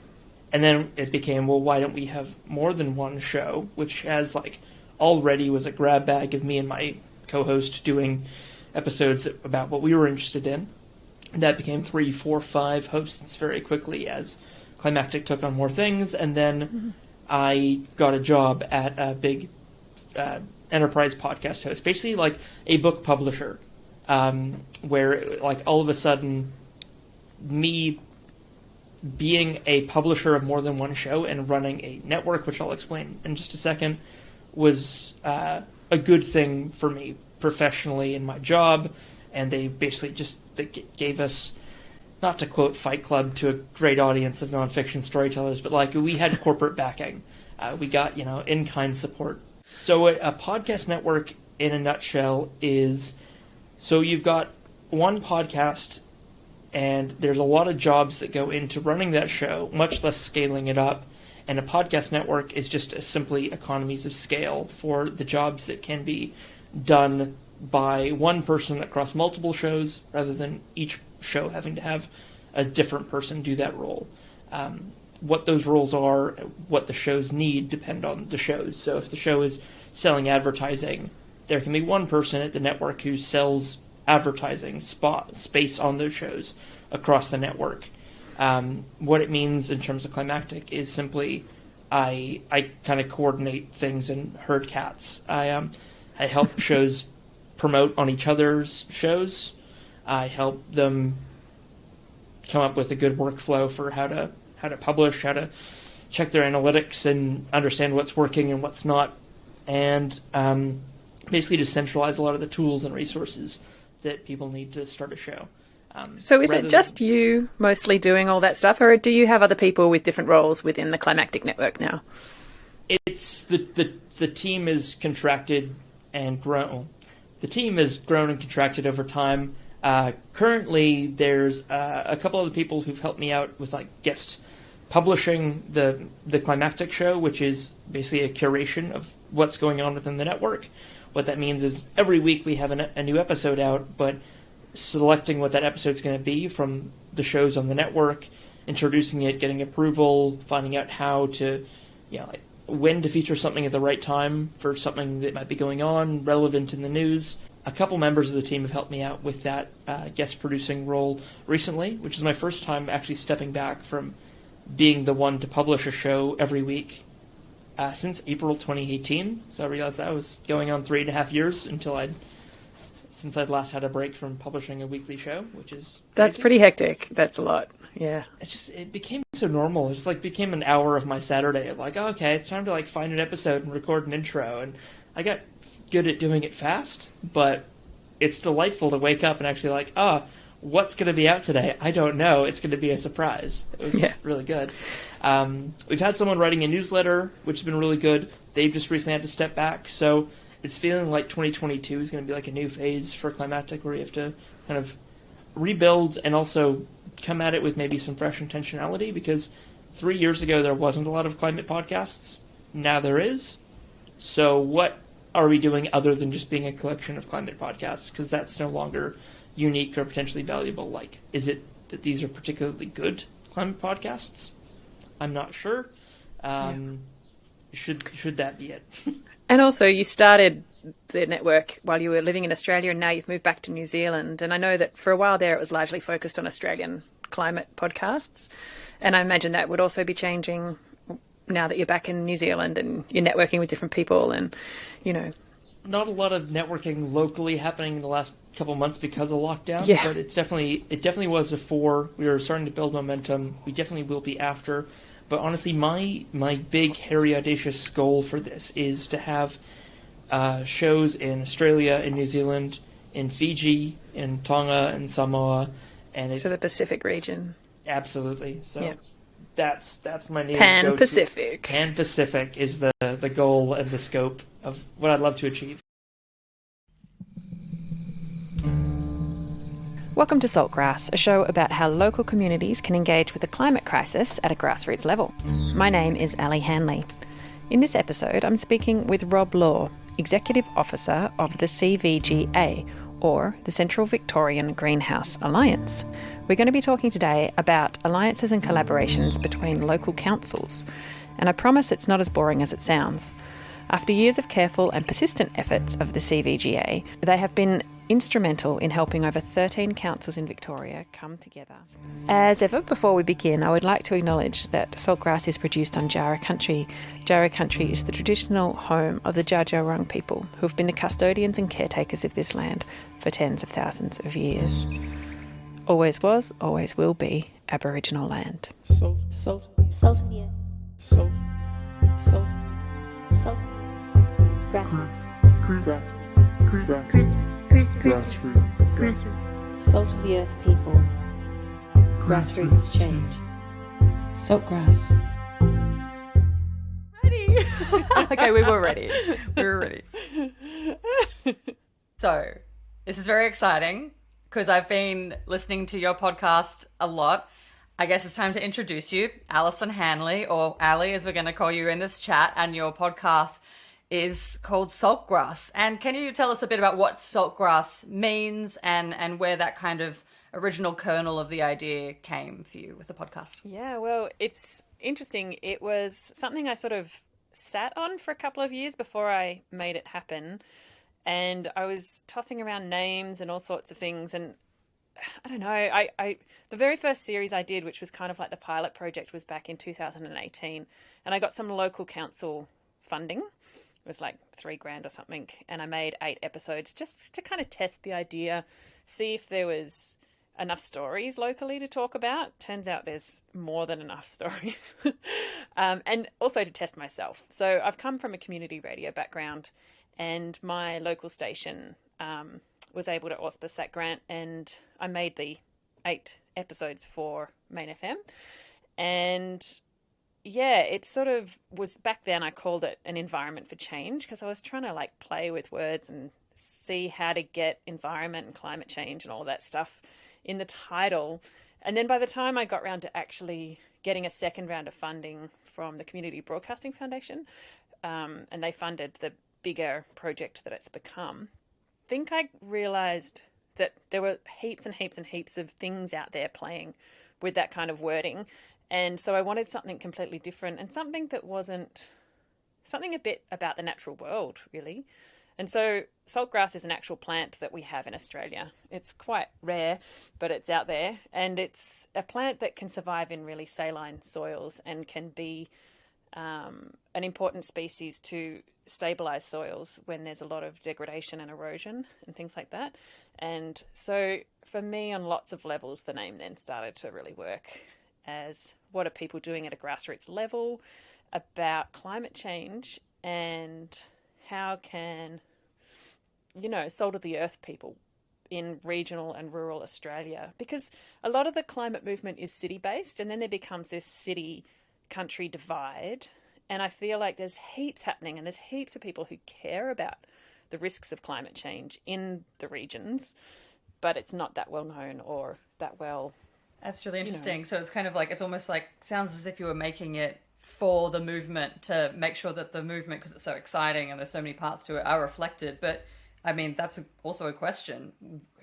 [SPEAKER 1] And then it became, well, why don't we have more than one show, which has like already was a grab bag of me and my co-host doing episodes about what we were interested in. And that became 3, 4, 5 hosts very quickly as Climactic took on more things, and then I got a job at a big enterprise podcast host, basically like a book publisher, where like all of a sudden me being a publisher of more than one show and running a network, which I'll explain in just a second, was a good thing for me professionally in my job, and they basically just gave us, not to quote Fight Club to a great audience of nonfiction storytellers, but like we had corporate backing. We got, in-kind support. So a podcast network in a nutshell is, so you've got one podcast and there's a lot of jobs that go into running that show, much less scaling it up. And a podcast network is just simply economies of scale for the jobs that can be done by one person across multiple shows rather than each show having to have a different person do that role. What those roles are, what the shows need, depend on the shows. So if the show is selling advertising, there can be one person at the network who sells advertising space on those shows across the network. What it means in terms of Climactic is simply I kind of coordinate things and herd cats. I help shows promote on each other's shows. I help them come up with a good workflow for how to publish, how to check their analytics and understand what's working and what's not, and basically just centralize a lot of the tools and resources that people need to start a show.
[SPEAKER 14] So is it just you mostly doing all that stuff, or do you have other people with different roles within the Climactic Network now?
[SPEAKER 1] It's the team is contracted and grown. The team has grown and contracted over time. Currently, there's a couple other people who've helped me out with like guest publishing the Climactic show, which is basically a curation of what's going on within the network. What that means is every week we have a new episode out, but selecting what that episode's going to be from the shows on the network, introducing it, getting approval, finding out how to, like when to feature something at the right time for something that might be going on, relevant in the news. A couple members of the team have helped me out with that guest producing role recently, which is my first time actually stepping back from being the one to publish a show every week since April 2018. So I realized that was going on 3.5 years since I'd last had a break from publishing a weekly show, which is
[SPEAKER 14] That's
[SPEAKER 1] crazy.
[SPEAKER 14] pretty hectic. That's a lot. Yeah.
[SPEAKER 1] It became so normal. It just like became an hour of my Saturday of like, oh, okay, it's time to like find an episode and record an intro. And I got good at doing it fast, but it's delightful to wake up and actually like, what's going to be out today? I don't know. It's going to be a surprise. It was really good. We've had someone writing a newsletter, which has been really good. They've just recently had to step back. So it's feeling like 2022 is going to be like a new phase for Climatic, where you have to kind of rebuild and also come at it with maybe some fresh intentionality, because 3 years ago there wasn't a lot of climate podcasts. Now there is. So what are we doing other than just being a collection of climate podcasts? Because that's no longer unique or potentially valuable. Like, is it that these are particularly good climate podcasts? I'm not sure. Should that be it?
[SPEAKER 14] And also, you started the network while you were living in Australia, and now you've moved back to New Zealand. And I know that for a while there, it was largely focused on Australian climate podcasts. And I imagine that would also be changing now that you're back in New Zealand and you're networking with different people and, you know.
[SPEAKER 1] Not a lot of networking locally happening in the last couple of months because of lockdown, but it definitely was before. We were starting to build momentum. We definitely will be after. But honestly, my big, hairy, audacious goal for this is to have shows in Australia, in New Zealand, in Fiji, in Tonga, and Samoa, and it's
[SPEAKER 14] so the Pacific region.
[SPEAKER 1] Absolutely. So that's my name.
[SPEAKER 14] Pan-Pacific.
[SPEAKER 1] Pan-Pacific is the goal and the scope of what I'd love to achieve.
[SPEAKER 14] Welcome to Saltgrass, a show about how local communities can engage with the climate crisis at a grassroots level. My name is Allie Hanley. In this episode, I'm speaking with Rob Law, Executive Officer of the CVGA, or the Central Victorian Greenhouse Alliance. We're going to be talking today about alliances and collaborations between local councils, and I promise it's not as boring as it sounds. After years of careful and persistent efforts of the CVGA, they have been instrumental in helping over 13 councils in Victoria come together. As ever, before we begin, I would like to acknowledge that Saltgrass is produced on Jarrah Country. Jarrah Country is the traditional home of the Dja Dja Wurrung people, who have been the custodians and caretakers of this land for tens of thousands of years. Always was, always will be Aboriginal land.
[SPEAKER 15] Salt of the earth. Salt. Grassroots. Salt of the earth people. Grassroots change. Saltgrass.
[SPEAKER 3] Ready? Okay, we were ready. So, this is very exciting because I've been listening to your podcast a lot. I guess it's time to introduce you, Alison Hanley, or Allie as we're going to call you in this chat, and your podcast is called Saltgrass. And can you tell us a bit about what Saltgrass means and where that kind of original kernel of the idea came for you with the podcast?
[SPEAKER 14] Yeah, well, it's interesting. It was something I sort of sat on for a couple of years before I made it happen. And I was tossing around names and all sorts of things. And I don't know, I the very first series I did, which was kind of like the pilot project, was back in 2018. And I got some local council funding. It was like $3,000 or something. And I made 8 episodes just to kind of test the idea, see if there was enough stories locally to talk about. Turns out there's more than enough stories. And also to test myself. So I've come from a community radio background, and my local station was able to auspice that grant, and I made the 8 episodes for Main FM. And yeah, it sort of was, back then I called it an environment for change, because I was trying to like play with words and see how to get environment and climate change and all that stuff in the title. And then by the time I got around to actually getting a second round of funding from the Community Broadcasting Foundation, and they funded the bigger project that it's become, I think I realised that there were heaps and heaps and heaps of things out there playing with that kind of wording. And so I wanted something completely different, and something that wasn't, something a bit about the natural world, really. And so saltgrass is an actual plant that we have in Australia. It's quite rare, but it's out there. And it's a plant that can survive in really saline soils and can be an important species to stabilise soils when there's a lot of degradation and erosion and things like that. And so for me, on lots of levels, the name then started to really work as what are people doing at a grassroots level about climate change, and how can, you know, salt of the earth people in regional and rural Australia, because a lot of the climate movement is city-based, and then there becomes this city-country divide, and I feel like there's heaps happening, and there's heaps of people who care about the risks of climate change in the regions, but it's not that well known or that well.
[SPEAKER 3] That's really interesting. So it's kind of like, it's almost like, sounds as if you were making it for the movement to make sure that the movement, because it's so exciting and there's so many parts to it, are reflected. But I mean, that's also a question.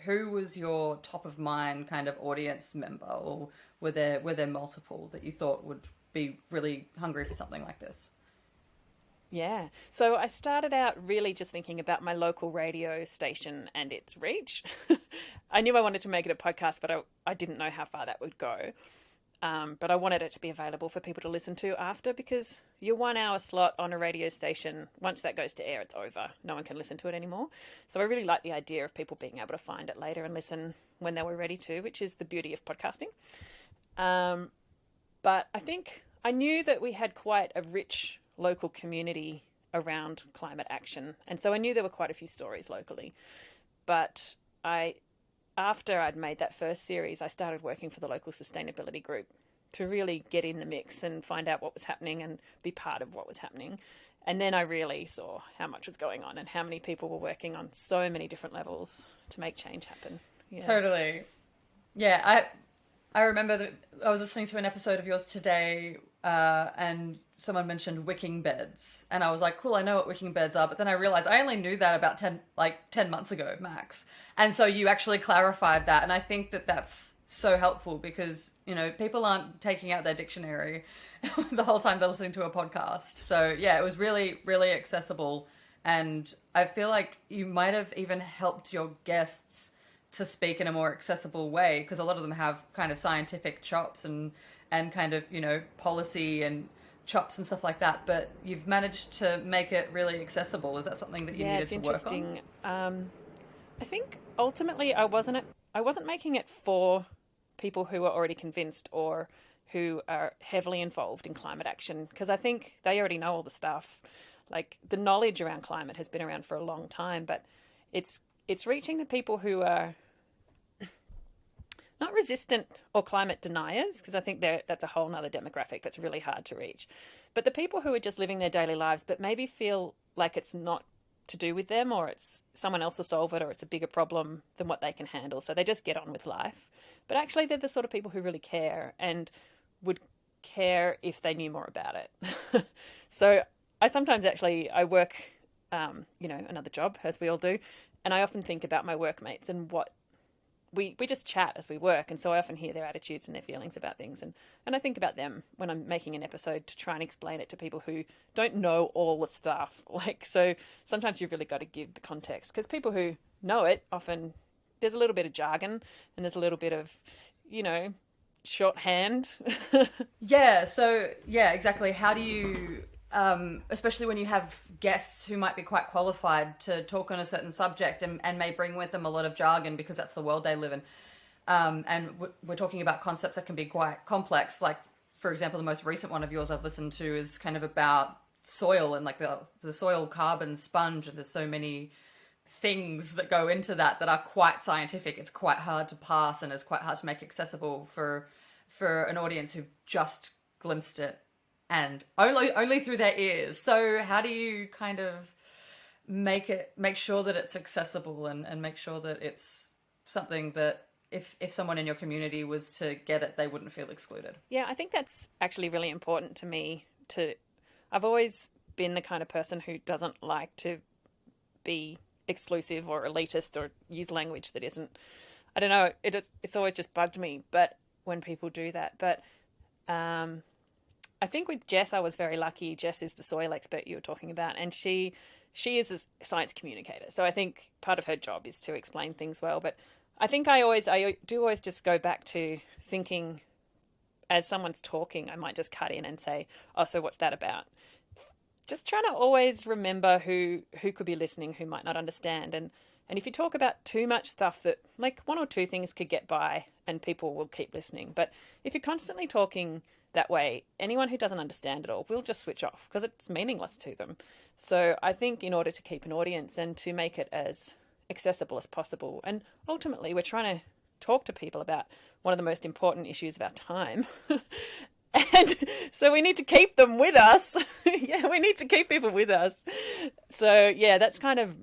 [SPEAKER 3] Who was your top of mind kind of audience member, or were there multiple that you thought would be really hungry for something like this?
[SPEAKER 14] Yeah. So I started out really just thinking about my local radio station and its reach. I knew I wanted to make it a podcast, but I didn't know how far that would go. But I wanted it to be available for people to listen to after, because your 1 hour slot on a radio station, once that goes to air, it's over. No one can listen to it anymore. So I really like the idea of people being able to find it later and listen when they were ready to, which is the beauty of podcasting. But I think I knew that we had quite a rich local community around climate action. And so I knew there were quite a few stories locally. But after I'd made that first series, I started working for the local sustainability group to really get in the mix and find out what was happening and be part of what was happening. And then I really saw how much was going on and how many people were working on so many different levels to make change happen. Yeah.
[SPEAKER 3] Totally. Yeah, I remember that I was listening to an episode of yours today, and someone mentioned wicking beds, and I was like, cool, I know what wicking beds are, but then I realized I only knew that about 10 months ago max. And so you actually clarified that, and I think that that's so helpful, because, you know, people aren't taking out their dictionary the whole time they're listening to a podcast. So yeah, it was really, really accessible, and I feel like you might have even helped your guests to speak in a more accessible way, because a lot of them have kind of scientific chops and kind of, you know, policy and chops and stuff like that, but you've managed to make it really accessible. Is that something that you needed to work on?
[SPEAKER 14] I think ultimately I wasn't making it for people who are already convinced or who are heavily involved in climate action, because I think they already know all the stuff. Like, the knowledge around climate has been around for a long time, but it's reaching the people who are not resistant or climate deniers, because I think that's a whole nother demographic that's really hard to reach. But the people who are just living their daily lives but maybe feel like it's not to do with them, or it's someone else will solve it, or it's a bigger problem than what they can handle. So they just get on with life. But actually they're the sort of people who really care and would care if they knew more about it. So I sometimes I work, another job, as we all do. And I often think about my workmates and what we just chat as we work, and so I often hear their attitudes and their feelings about things, and I think about them when I'm making an episode to try and explain it to people who don't know all the stuff. So sometimes you've really got to give the context, because people who know it, often there's a little bit of jargon and there's a little bit of, shorthand.
[SPEAKER 3] Yeah, exactly. How do you, especially when you have guests who might be quite qualified to talk on a certain subject and may bring with them a lot of jargon because that's the world they live in. And we're talking about concepts that can be quite complex. Like, for example, the most recent one of yours I've listened to is kind of about soil and like the soil carbon sponge. And there's so many things that go into that are quite scientific. It's quite hard to pass, and it's quite hard to make accessible for an audience who've just glimpsed it and only through their ears. So how do you kind of make sure that it's accessible and make sure that it's something that if someone in your community was to get it, they wouldn't feel excluded?
[SPEAKER 14] Yeah, I think that's actually really important to me. I've always been the kind of person who doesn't like to be exclusive or elitist or use language that isn't, I don't know, it's always just bugged me, but when people do that. But I think with Jess, I was very lucky. Jess is the soil expert you were talking about, and she is a science communicator. So I think part of her job is to explain things well. But I think I do always just go back to thinking, as someone's talking, I might just cut in and say, oh, so what's that about? Just trying to always remember who could be listening, who might not understand. And if you talk about too much stuff, that like one or two things could get by and people will keep listening. But if you're constantly talking that way, anyone who doesn't understand it all will just switch off because it's meaningless to them. So I think in order to keep an audience and to make it as accessible as possible, and ultimately we're trying to talk to people about one of the most important issues of our time. And so we need to keep them with us. Yeah, we need to keep people with us. So yeah, that's kind of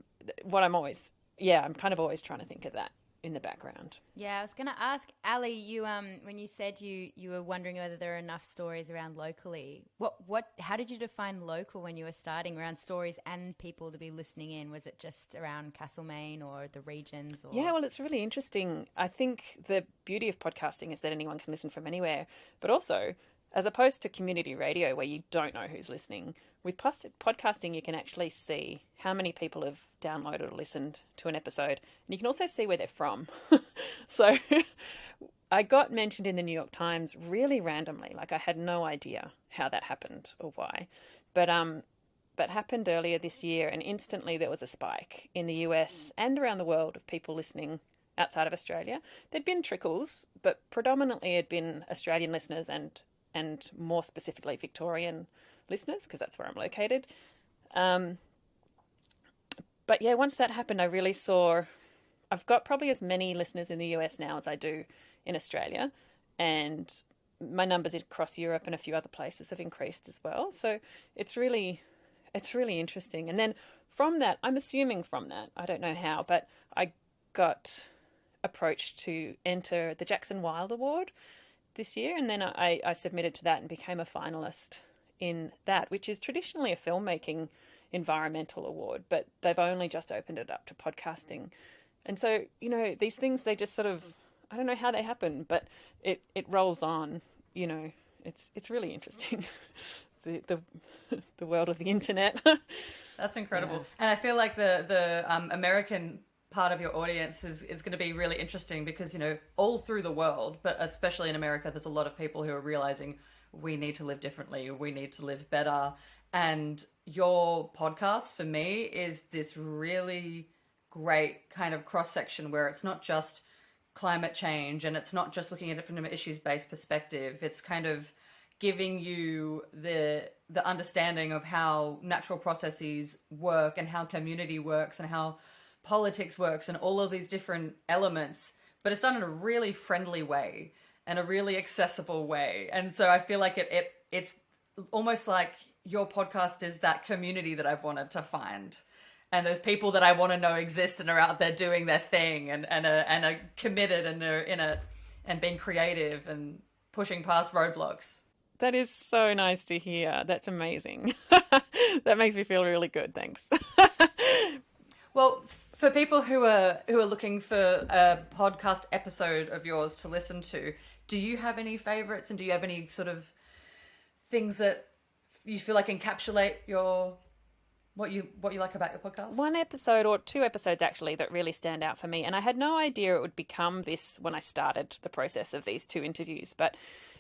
[SPEAKER 14] I'm kind of always trying to think of that in the background.
[SPEAKER 2] Yeah, I was going to ask Allie, you when you said you were wondering whether there are enough stories around locally. How did you define local when you were starting around stories and people to be listening in? Was it just around Castlemaine or the regions? Or?
[SPEAKER 14] Yeah, well, it's really interesting. I think the beauty of podcasting is that anyone can listen from anywhere, but also, as opposed to community radio where you don't know who's listening, with podcasting you can actually see how many people have downloaded or listened to an episode, and you can also see where they're from. So I got mentioned in the New York Times really randomly. Like, I had no idea how that happened or why, but happened earlier this year, and instantly there was a spike in the US and around the world of people listening outside of Australia. There'd been trickles, but predominantly it had been Australian listeners and more specifically Victorian listeners, because that's where I'm located. But yeah, once that happened, I really saw I've got probably as many listeners in the US now as I do in Australia, and my numbers across Europe and a few other places have increased as well. So it's really interesting. And then from that, I'm assuming from that, I don't know how, but I got approached to enter the Jackson Wilde Award this year, and then I submitted to that and became a finalist in that, which is traditionally a filmmaking environmental award, but they've only just opened it up to podcasting. And so, these things, they just sort of, I don't know how they happen, but it rolls on. It's really interesting. the world of the internet.
[SPEAKER 3] That's incredible.
[SPEAKER 14] Yeah.
[SPEAKER 3] And I feel like the American part of your audience is going to be really interesting because, all through the world, but especially in America, there's a lot of people who are realizing we need to live differently, we need to live better. And your podcast, for me, is this really great kind of cross-section where it's not just climate change and it's not just looking at it from an issues-based perspective. It's kind of giving you the understanding of how natural processes work and how community works and how politics works and all of these different elements, but it's done in a really friendly way and a really accessible way. And so I feel like it's almost like your podcast is that community that I've wanted to find, and those people that I want to know exist and are out there doing their thing and are committed and are in it and being creative and pushing past roadblocks.
[SPEAKER 14] That is so nice to hear. That's amazing. That makes me feel really good. Thanks.
[SPEAKER 3] Well, for people who are looking for a podcast episode of yours to listen to, do you have any favorites, and do you have any sort of things that you feel like encapsulate what you like about your podcast?
[SPEAKER 14] One episode or two episodes actually that really stand out for me, and I had no idea it would become this when I started the process of these two interviews, but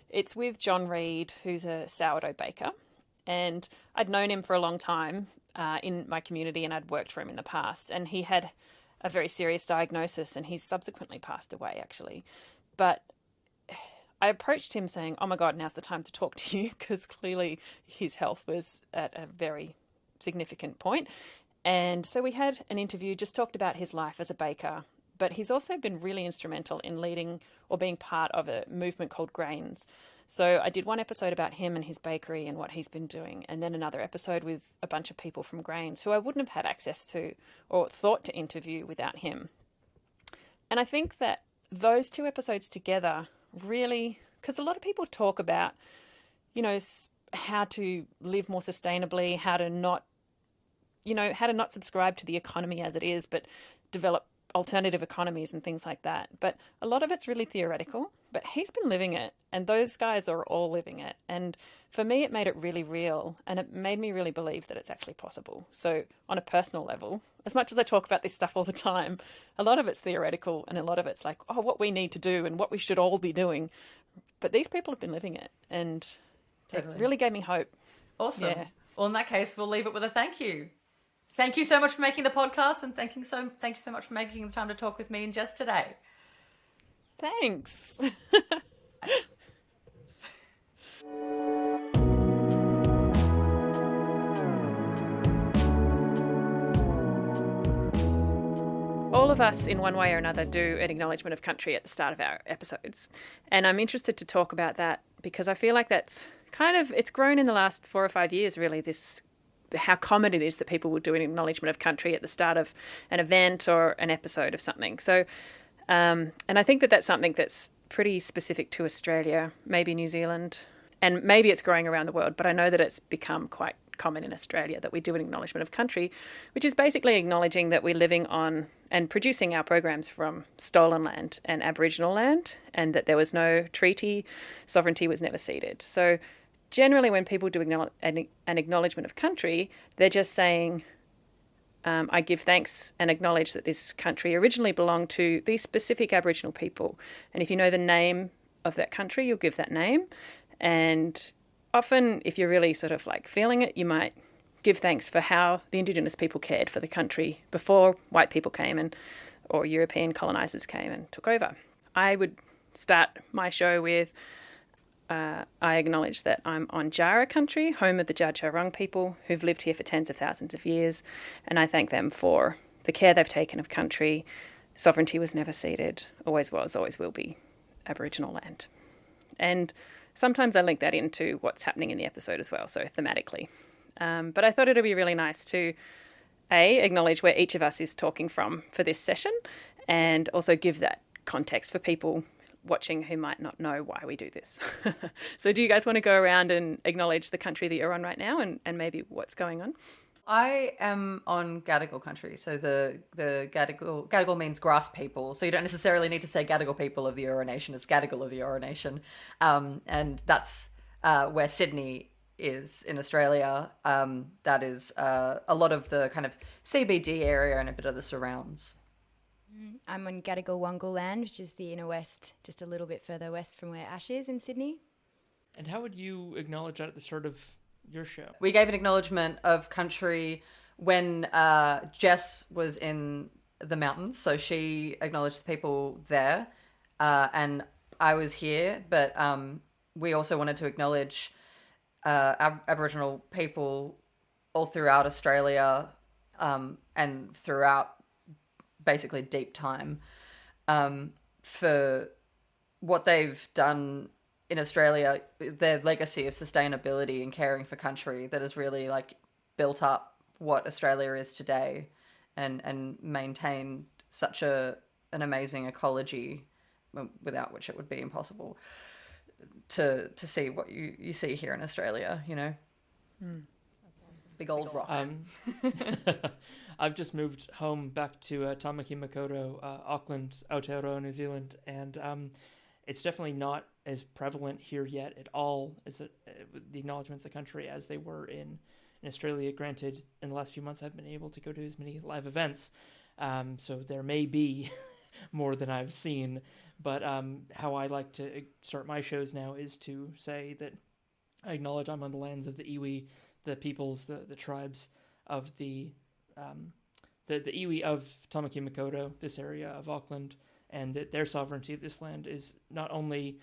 [SPEAKER 14] it's with John Reed, who's a sourdough baker, and I'd known him for a long time in my community, and I'd worked for him in the past, and he had a very serious diagnosis, and he's subsequently passed away actually. But I approached him saying, oh my God, now's the time to talk to you, because clearly his health was at a very significant point. And so we had an interview, just talked about his life as a baker, but he's also been really instrumental in leading or being part of a movement called Grains. So I did one episode about him and his bakery and what he's been doing, and then another episode with a bunch of people from Grains who I wouldn't have had access to or thought to interview without him. And I think that those two episodes together really, because a lot of people talk about, how to live more sustainably, how to not subscribe to the economy as it is, but develop alternative economies and things like that. But a lot of it's really theoretical, but he's been living it, and those guys are all living it. And for me, it made it really real, and it made me really believe that it's actually possible. So on a personal level, as much as I talk about this stuff all the time, a lot of it's theoretical, and a lot of it's like, what we need to do and what we should all be doing. But these people have been living it, and It really gave me hope.
[SPEAKER 3] Awesome.
[SPEAKER 14] Yeah.
[SPEAKER 3] Well, in that case, we'll leave it with a thank you. Thank you so much for making the podcast, and thank you so much for making the time to talk with me and Jess today.
[SPEAKER 14] Thanks. All of us, in one way or another, do an acknowledgement of country at the start of our episodes. And I'm interested to talk about that because I feel like that's it's grown in the last 4 or 5 years, really, this how common it is that people will do an acknowledgement of country at the start of an event or an episode of something. So, and I think that that's something that's pretty specific to Australia, maybe New Zealand, and maybe it's growing around the world, but I know that it's become quite common in Australia that we do an acknowledgement of country, which is basically acknowledging that we're living on and producing our programs from stolen land and Aboriginal land, and that there was no treaty, sovereignty was never ceded. So generally when people do an acknowledgement of country, they're just saying, I give thanks and acknowledge that this country originally belonged to these specific Aboriginal people. And if you know the name of that country, you'll give that name. And often, if you're really sort of like feeling it, you might give thanks for how the Indigenous people cared for the country before white people came or European colonisers came and took over. I would start my show with, I acknowledge that I'm on Jara country, home of the Dja Dja Wurrung people who've lived here for tens of thousands of years, and I thank them for the care they've taken of country. Sovereignty was never ceded, always was, always will be Aboriginal land. And sometimes I link that into what's happening in the episode as well, so thematically. But I thought it would be really nice to, acknowledge where each of us is talking from for this session, and also give that context for people watching who might not know why we do this. So do you guys want to go around and acknowledge the country that you're on right now and maybe what's going on?
[SPEAKER 3] I am on Gadigal country. So the Gadigal means grass people. So you don't necessarily need to say Gadigal people of the Eora Nation. It's Gadigal of the Eora Nation. And that's where Sydney is in Australia. That is a lot of the kind of CBD area and a bit of the surrounds.
[SPEAKER 2] I'm on Gadigal Wongal land, which is the inner west, just a little bit further west from where Ash is in Sydney.
[SPEAKER 1] And how would you acknowledge that at the start of your show?
[SPEAKER 3] We gave an acknowledgement of country when Jess was in the mountains, so she acknowledged the people there, and I was here, but we also wanted to acknowledge Aboriginal people all throughout Australia and throughout basically deep time for what they've done in Australia, their legacy of sustainability and caring for country that has really like built up what Australia is today and maintained such an amazing ecology without which it would be impossible to see what you see here in Australia, you know. Big old rock.
[SPEAKER 1] I've just moved home back to Tamaki Makaurau, Auckland, Aotearoa, New Zealand, and it's definitely not as prevalent here yet at all as the acknowledgements of country as they were in Australia. Granted, in the last few months I've been able to go to as many live events, so there may be more than I've seen, but how I like to start my shows now is to say that I acknowledge I'm on the lands of the iwi, the peoples, the tribes of the iwi of Tamaki Makaurau, this area of Auckland, and that their sovereignty of this land is not only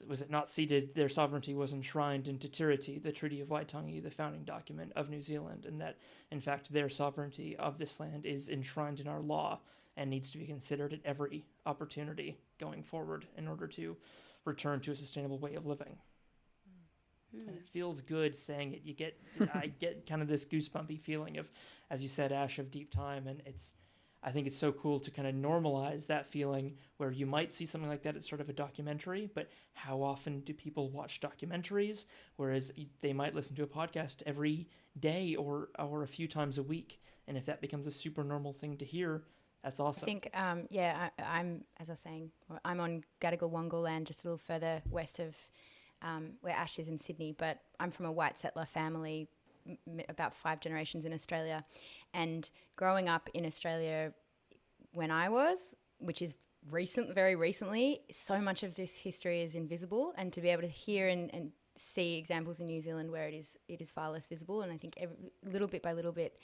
[SPEAKER 1] was it not ceded, their sovereignty was enshrined in Te Tiriti, the Treaty of Waitangi, the founding document of New Zealand, and that, in fact, their sovereignty of this land is enshrined in our law and needs to be considered at every opportunity going forward in order to return to a sustainable way of living. And it feels good saying it. I get kind of this goosebumpy feeling of, as you said, Ash, of deep time, and I think it's so cool to kind of normalize that feeling where you might see something like that as sort of a documentary, but how often do people watch documentaries, whereas they might listen to a podcast every day or a few times a week, and if that becomes a super normal thing to hear, that's awesome.
[SPEAKER 2] I think, I'm, as I was saying, I'm on Gadigal Wongal land, just a little further west of where Ash is in Sydney, but I'm from a white settler family, about 5 generations in Australia, and growing up in Australia when I was, which is very recently, so much of this history is invisible, and to be able to hear and see examples in New Zealand where it is far less visible, and I think little bit by little bit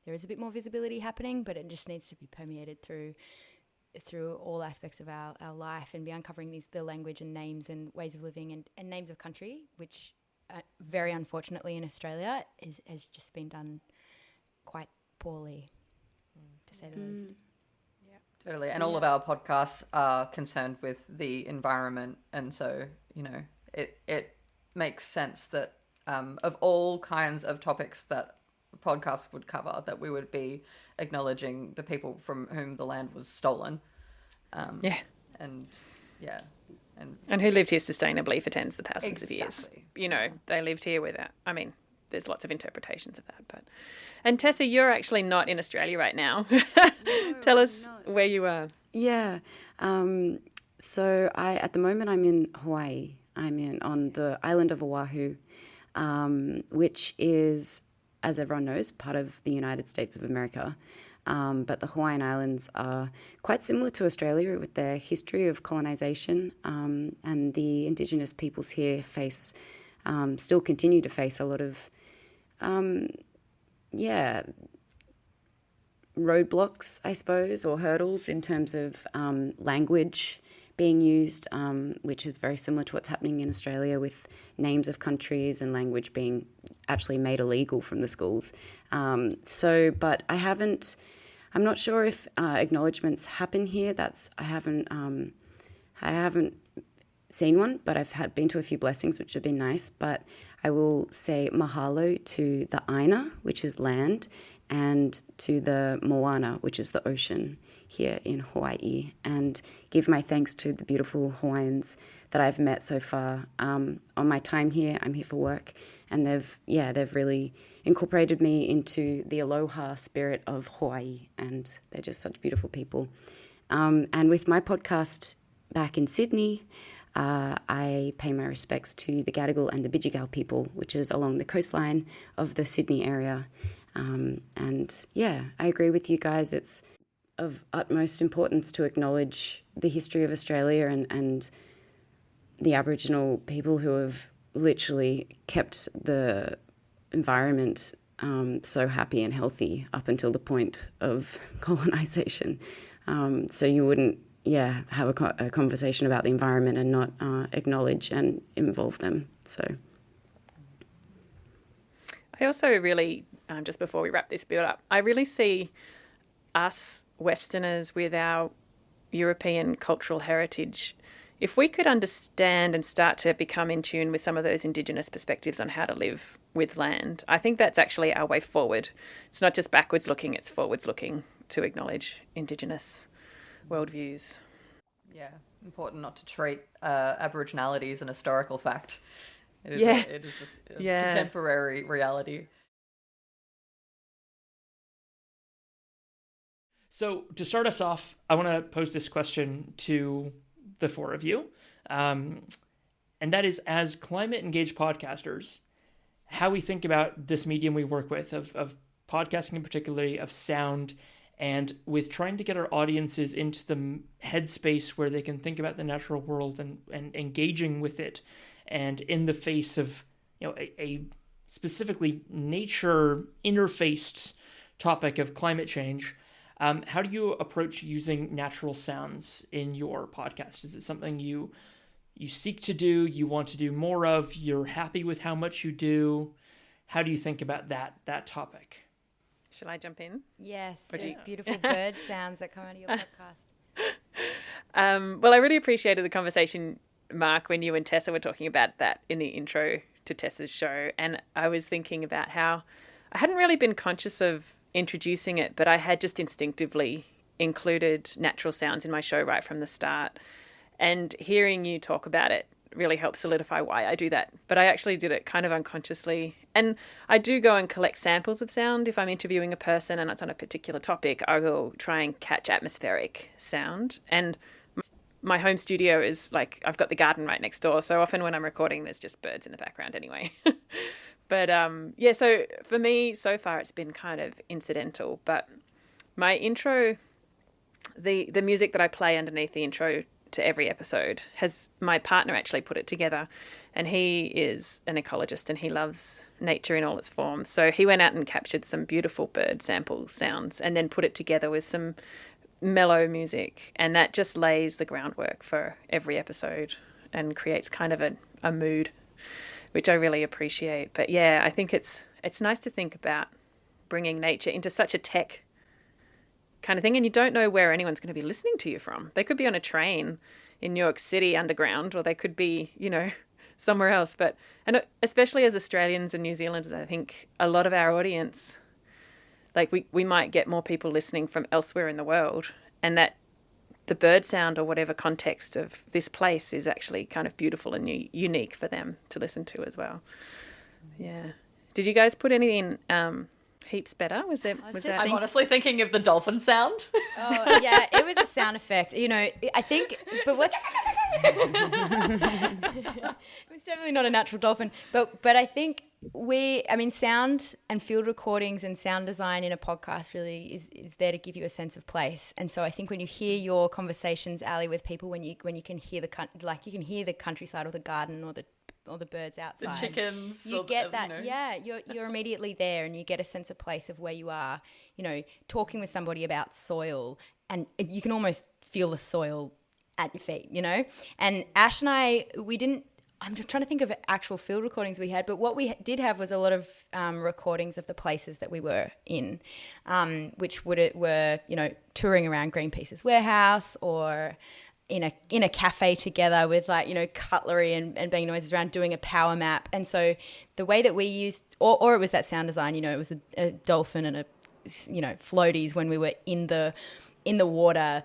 [SPEAKER 2] there is a bit more visibility happening, but it just needs to be permeated through all aspects of our life, and be uncovering the language and names and ways of living and names of country, which very unfortunately in Australia has just been done quite poorly, to say the least.
[SPEAKER 3] Yeah, totally. And all of our podcasts are concerned with the environment, and so, you know, it makes sense that of all kinds of topics that podcast would cover, that we would be acknowledging the people from whom the land was stolen.
[SPEAKER 14] Yeah.
[SPEAKER 3] And yeah.
[SPEAKER 14] And who lived here sustainably for tens of thousands of years.
[SPEAKER 3] Exactly.
[SPEAKER 14] You know, they lived here without, I mean, there's lots of interpretations of that. But and Tessa, you're actually not in Australia right now. Tell us where you are.
[SPEAKER 8] Yeah. So at the moment I'm in Hawaii. I'm on the island of Oahu, which is, as everyone knows, part of the United States of America. But the Hawaiian Islands are quite similar to Australia with their history of colonisation, and the Indigenous peoples here still continue to face a lot of, roadblocks, I suppose, or hurdles in terms of language being used, which is very similar to what's happening in Australia with names of countries and language being actually made illegal from the schools. But I'm not sure if acknowledgements happen here. I haven't seen one, but I've been to a few blessings, which have been nice. But I will say mahalo to the Aina, which is land, and to the Moana, which is the ocean here in Hawaii, and give my thanks to the beautiful Hawaiians that I've met so far. On my time here, I'm here for work, and they've really incorporated me into the aloha spirit of Hawaii, and they're just such beautiful people. And with my podcast back in Sydney, I pay my respects to the Gadigal and the Bidjigal people, which is along the coastline of the Sydney area. I agree with you guys. It's of utmost importance to acknowledge the history of Australia and the Aboriginal people who have literally kept the environment so happy and healthy up until the point of colonisation. So you wouldn't, have a conversation about the environment and not acknowledge and involve them. So
[SPEAKER 14] I also really, just before we wrap this build up, I really see us Westerners with our European cultural heritage, if we could understand and start to become in tune with some of those Indigenous perspectives on how to live with land, I think that's actually our way forward. It's not just backwards looking, it's forwards looking to acknowledge Indigenous worldviews.
[SPEAKER 3] Yeah, important not to treat Aboriginality as an historical fact. It is a contemporary reality.
[SPEAKER 1] So to start us off, I want to pose this question to the four of you. And that is, as climate-engaged podcasters, how we think about this medium we work with, of podcasting in particularly, of sound, and with trying to get our audiences into the headspace where they can think about the natural world and engaging with it, and in the face of a specifically nature interfaced topic of climate change. How do you approach using natural sounds in your podcast? Is it something you seek to do, you want to do more of, you're happy with how much you do? How do you think about that topic?
[SPEAKER 14] Shall I jump in?
[SPEAKER 2] Yes, those beautiful bird sounds that come out of your podcast.
[SPEAKER 14] Well, I really appreciated the conversation, Mark, when you and Tessa were talking about that in the intro to Tessa's show. And I was thinking about how I hadn't really been conscious of introducing it, but I had just instinctively included natural sounds in my show right from the start. And hearing you talk about it really helped solidify why I do that. But I actually did it kind of unconsciously. And I do go and collect samples of sound. If I'm interviewing a person and it's on a particular topic, I will try and catch atmospheric sound. And my home studio is like, I've got the garden right next door. So often when I'm recording, there's just birds in the background anyway. But so for me, so far, it's been kind of incidental. But my intro, the music that I play underneath the intro to every episode, has my partner actually put it together. And he is an ecologist and he loves nature in all its forms. So he went out and captured some beautiful bird sample sounds and then put it together with some mellow music. And that just lays the groundwork for every episode and creates kind of a mood, which I really appreciate. But yeah, I think it's nice to think about bringing nature into such a tech kind of thing. And you don't know where anyone's going to be listening to you from. They could be on a train in New York City underground, or they could be, somewhere else. And especially as Australians and New Zealanders, I think a lot of our audience, like we might get more people listening from elsewhere in the world, and that the bird sound or whatever context of this place is actually kind of beautiful and unique for them to listen to as well. Yeah. Did you guys put any in heaps better? Was that?
[SPEAKER 3] I'm honestly thinking of the dolphin sound.
[SPEAKER 2] Oh yeah, it was a sound effect. You know, I think. But what's it was definitely not a natural dolphin. But I think sound and field recordings and sound design in a podcast really is there to give you a sense of place. And so I think when you hear your conversations, Allie, with people, when you can hear you can hear the countryside or the garden or the birds outside,
[SPEAKER 3] the chickens,
[SPEAKER 2] you get that. You're immediately there, and you get a sense of place of where you are. You know, talking with somebody about soil, and you can almost feel the soil at your feet. You know, and Ash and I'm just trying to think of actual field recordings we had, but what we did have was a lot of recordings of the places that we were in, which were touring around Greenpeace's warehouse or in a cafe together with cutlery and banging noises around, doing a power map. And so the way that we used, or it was that sound design, it was a dolphin and floaties when we were in the water,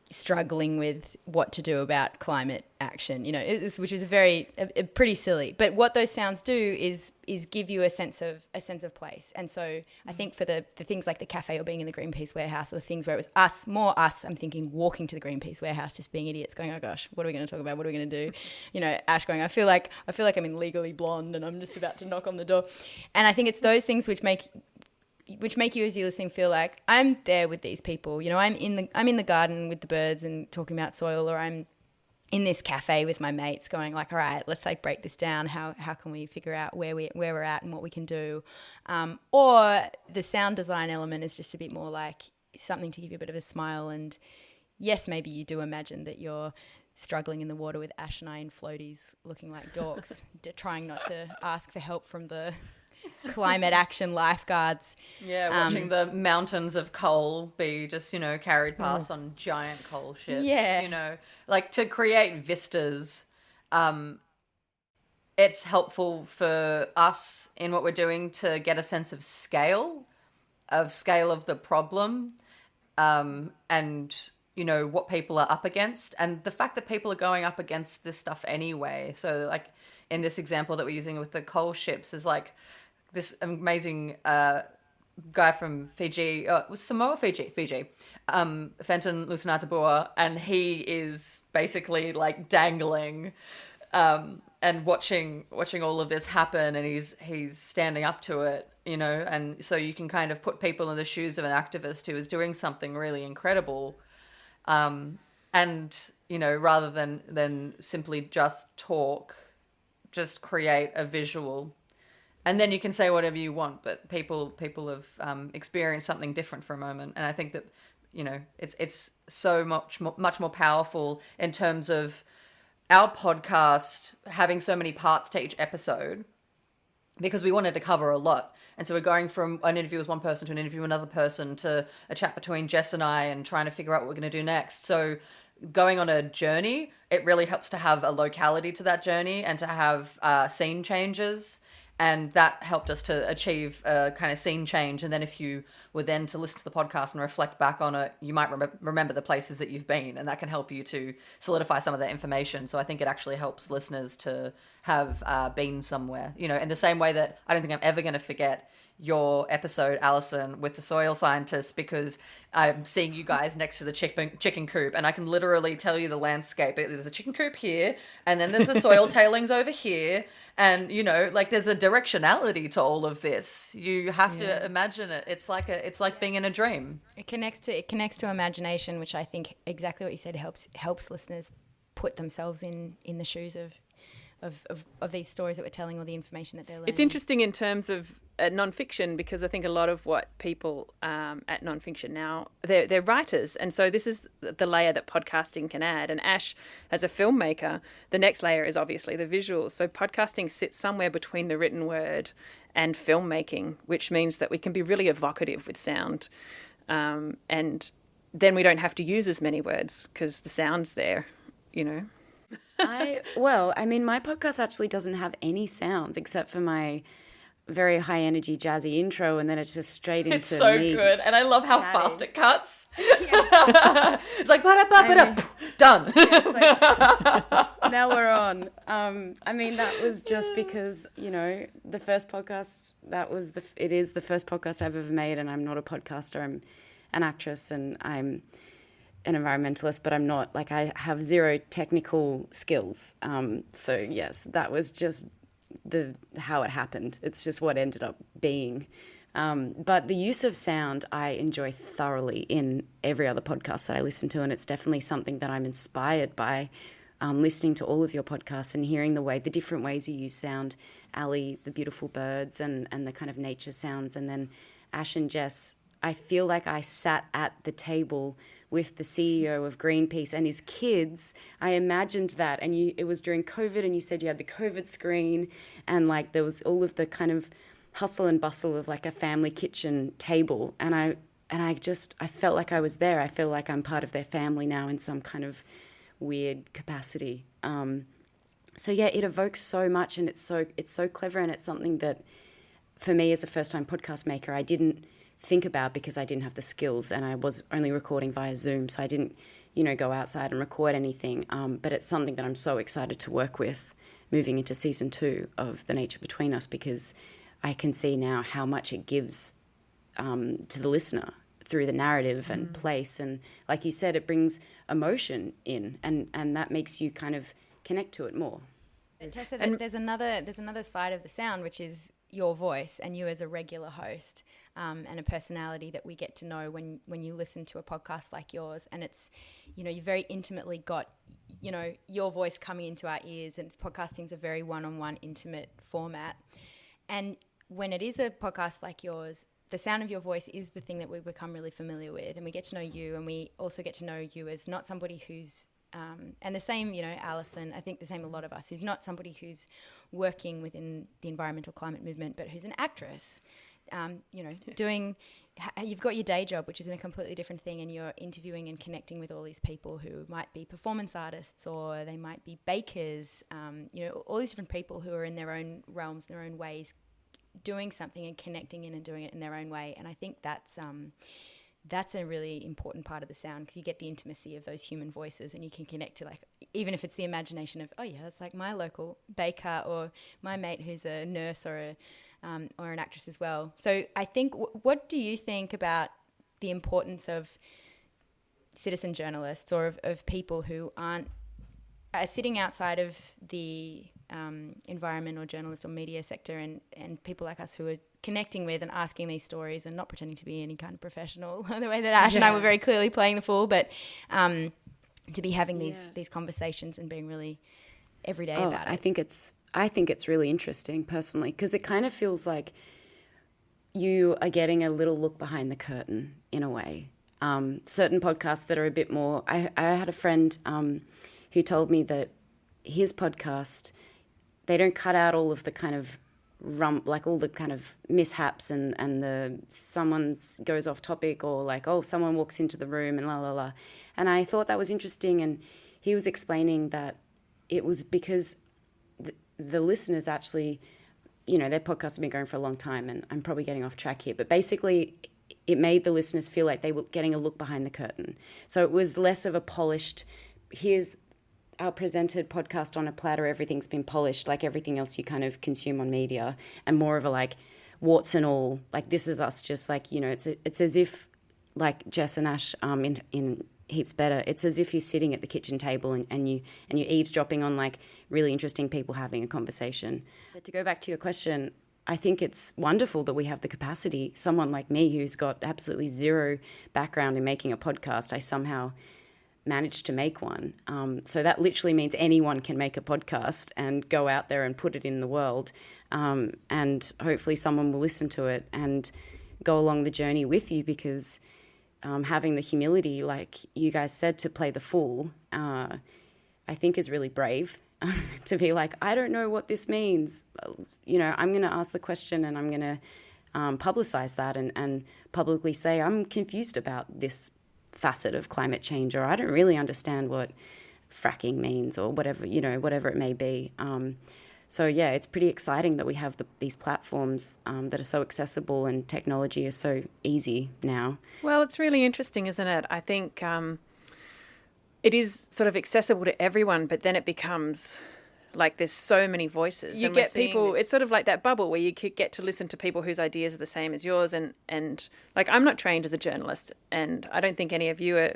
[SPEAKER 2] struggling with what to do about climate action, which is pretty silly. But what those sounds do is give you a sense of place. And so I think for the things like the cafe or being in the Greenpeace warehouse, or the things where it was more us, I'm thinking walking to the Greenpeace warehouse, just being idiots, going, oh gosh, what are we going to talk about? What are we going to do? Ash going, I feel like I'm in Legally Blonde and I'm just about to knock on the door. And I think it's those things which make you, as you're listening, feel like I'm there with these people. I'm in the garden with the birds and talking about soil, or I'm in this cafe with my mates going like, all right, let's break this down. How can we figure out where we're at and what we can do? Or the sound design element is just a bit more like something to give you a bit of a smile. And yes, maybe you do imagine that you're struggling in the water with Ash and I in floaties, looking like dorks, trying not to ask for help from the climate action lifeguards.
[SPEAKER 3] Yeah, watching the mountains of coal be just, carried past on giant coal ships.
[SPEAKER 2] Yeah.
[SPEAKER 3] To create vistas, it's helpful for us in what we're doing to get a sense of scale of the problem, and, what people are up against, and the fact that people are going up against this stuff anyway. So, in this example that we're using with the coal ships is this amazing guy from Fiji, was Samoa, Fiji, Fenton Lutunatabua, and he is basically dangling and watching all of this happen, and he's standing up to it, and so you can kind of put people in the shoes of an activist who is doing something really incredible, and rather than simply just talk, just create a visual. And then you can say whatever you want, but people have experienced something different for a moment, and I think that it's so much more powerful in terms of our podcast having so many parts to each episode, because we wanted to cover a lot, and so we're going from an interview with one person to an interview with another person to a chat between Jess and I, and trying to figure out what we're going to do next. So going on a journey, it really helps to have a locality to that journey and to have scene changes. And that helped us to achieve a kind of scene change. And then if you were then to listen to the podcast and reflect back on it, you might remember the places that you've been, and that can help you to solidify some of that information. So I think it actually helps listeners to have been somewhere, in the same way that I don't think I'm ever going to forget your episode, Alison, with the soil scientists, because I'm seeing you guys next to the chicken coop, and I can literally tell you the landscape. There's a chicken coop here, and then there's the soil tailings over here, and there's a directionality to all of this. You have to imagine it. It's like being in a dream.
[SPEAKER 2] It connects to imagination, which I think exactly what you said helps listeners put themselves in the shoes of these stories that we're telling, or the information that they're learning.
[SPEAKER 14] It's interesting in terms of non-fiction, because I think a lot of what people at non-fiction now, they're writers, and so this is the layer that podcasting can add. And Ash, as a filmmaker, the next layer is obviously the visuals. So podcasting sits somewhere between the written word and filmmaking, which means that we can be really evocative with sound, and then we don't have to use as many words because the sound's there,
[SPEAKER 8] my podcast actually doesn't have any sounds except for my very high energy jazzy intro, and then it's just straight into
[SPEAKER 3] It's so
[SPEAKER 8] me
[SPEAKER 3] good, and I love how
[SPEAKER 8] chatting.
[SPEAKER 3] fast it cuts. It's like done.
[SPEAKER 8] Now we're on. That was just because, the first podcast, it is the first podcast I've ever made, and I'm not a podcaster. I'm an actress and I'm an environmentalist, but I'm not, I have zero technical skills. So yes, that was just how it happened. It's just what ended up being. But the use of sound I enjoy thoroughly in every other podcast that I listen to, and it's definitely something that I'm inspired by listening to all of your podcasts and hearing the different ways you use sound. Allie, the beautiful birds and the kind of nature sounds, and then Ash and Jess, I feel like I sat at the table with the CEO of Greenpeace and his kids. I imagined that, and it was during COVID, and you said you had the COVID screen, and there was all of the kind of hustle and bustle of a family kitchen table, and I felt like I was there. I feel like I'm part of their family now in some kind of weird capacity. So yeah, it evokes so much, and it's so clever, and it's something that, for me as a first-time podcast maker, I didn't think about because I didn't have the skills, and I was only recording via Zoom, so I didn't, go outside and record anything. But it's something that I'm so excited to work with moving into season 2 of The Nature Between Us, because I can see now how much it gives to the listener through the narrative and place. And like you said, it brings emotion in, and that makes you kind of connect to it more.
[SPEAKER 2] Tessa, there's another side of the sound, which is your voice and you as a regular host, and a personality that we get to know when you listen to a podcast like yours. And it's, you very intimately got, your voice coming into our ears, and podcasting's a very one-on-one intimate format. And when it is a podcast like yours, the sound of your voice is the thing that we become really familiar with, and we get to know you, and we also get to know you as not somebody who's and the same, Alison, I think the same a lot of us, who's not somebody who's working within the environmental climate movement, but who's an actress, you've got your day job, which is in a completely different thing, and you're interviewing and connecting with all these people who might be performance artists, or they might be bakers, all these different people who are in their own realms, their own ways, doing something and connecting in and doing it in their own way. And I think that's a really important part of the sound, because you get the intimacy of those human voices, and you can connect to, even if it's the imagination of, oh yeah, it's like my local baker or my mate who's a nurse or an actress as well. So I think, what do you think about the importance of citizen journalists, or of people who are sitting outside of the environment or journalist or media sector, and people like us who are connecting with and asking these stories and not pretending to be any kind of professional the way that Ash and I were very clearly playing the fool, but to be having these conversations and being really everyday about it.
[SPEAKER 8] I think it's really interesting personally, because it kind of feels like you are getting a little look behind the curtain in a way. Certain podcasts that are a bit more, I had a friend who told me that his podcast, they don't cut out all of the kind of all the kind of mishaps and the someone's goes off topic, or someone walks into the room and la la la. And I thought that was interesting, and he was explaining that it was because the listeners actually, their podcasts have been going for a long time, and I'm probably getting off track here, but basically it made the listeners feel like they were getting a look behind the curtain. So it was less of a polished, here's our presented podcast on a platter, everything's been polished like everything else you kind of consume on media, and more of a warts and all, this is us, just it's as if, like Jess and Ash in Heaps Better, it's as if you're sitting at the kitchen table and you're eavesdropping on really interesting people having a conversation. But to go back to your question, I think it's wonderful that we have the capacity, someone like me who's got absolutely zero background in making a podcast, I somehow managed to make one. So that literally means anyone can make a podcast and go out there and put it in the world. And hopefully someone will listen to it and go along the journey with you, because having the humility, like you guys said, to play the fool, I think is really brave. To be like, I don't know what this means. I'm going to ask the question, and I'm going to publicize that and publicly say, I'm confused about this facet of climate change, or I don't really understand what fracking means or whatever, whatever it may be. So yeah, it's pretty exciting that we have these platforms that are so accessible, and technology is so easy now.
[SPEAKER 14] Well, it's really interesting, isn't it? I think it is sort of accessible to everyone, but then it becomes like there's so many voices. You get people, it's sort of like that bubble where you could get to listen to people whose ideas are the same as yours. And like, I'm not trained as a journalist, and I don't think any of you are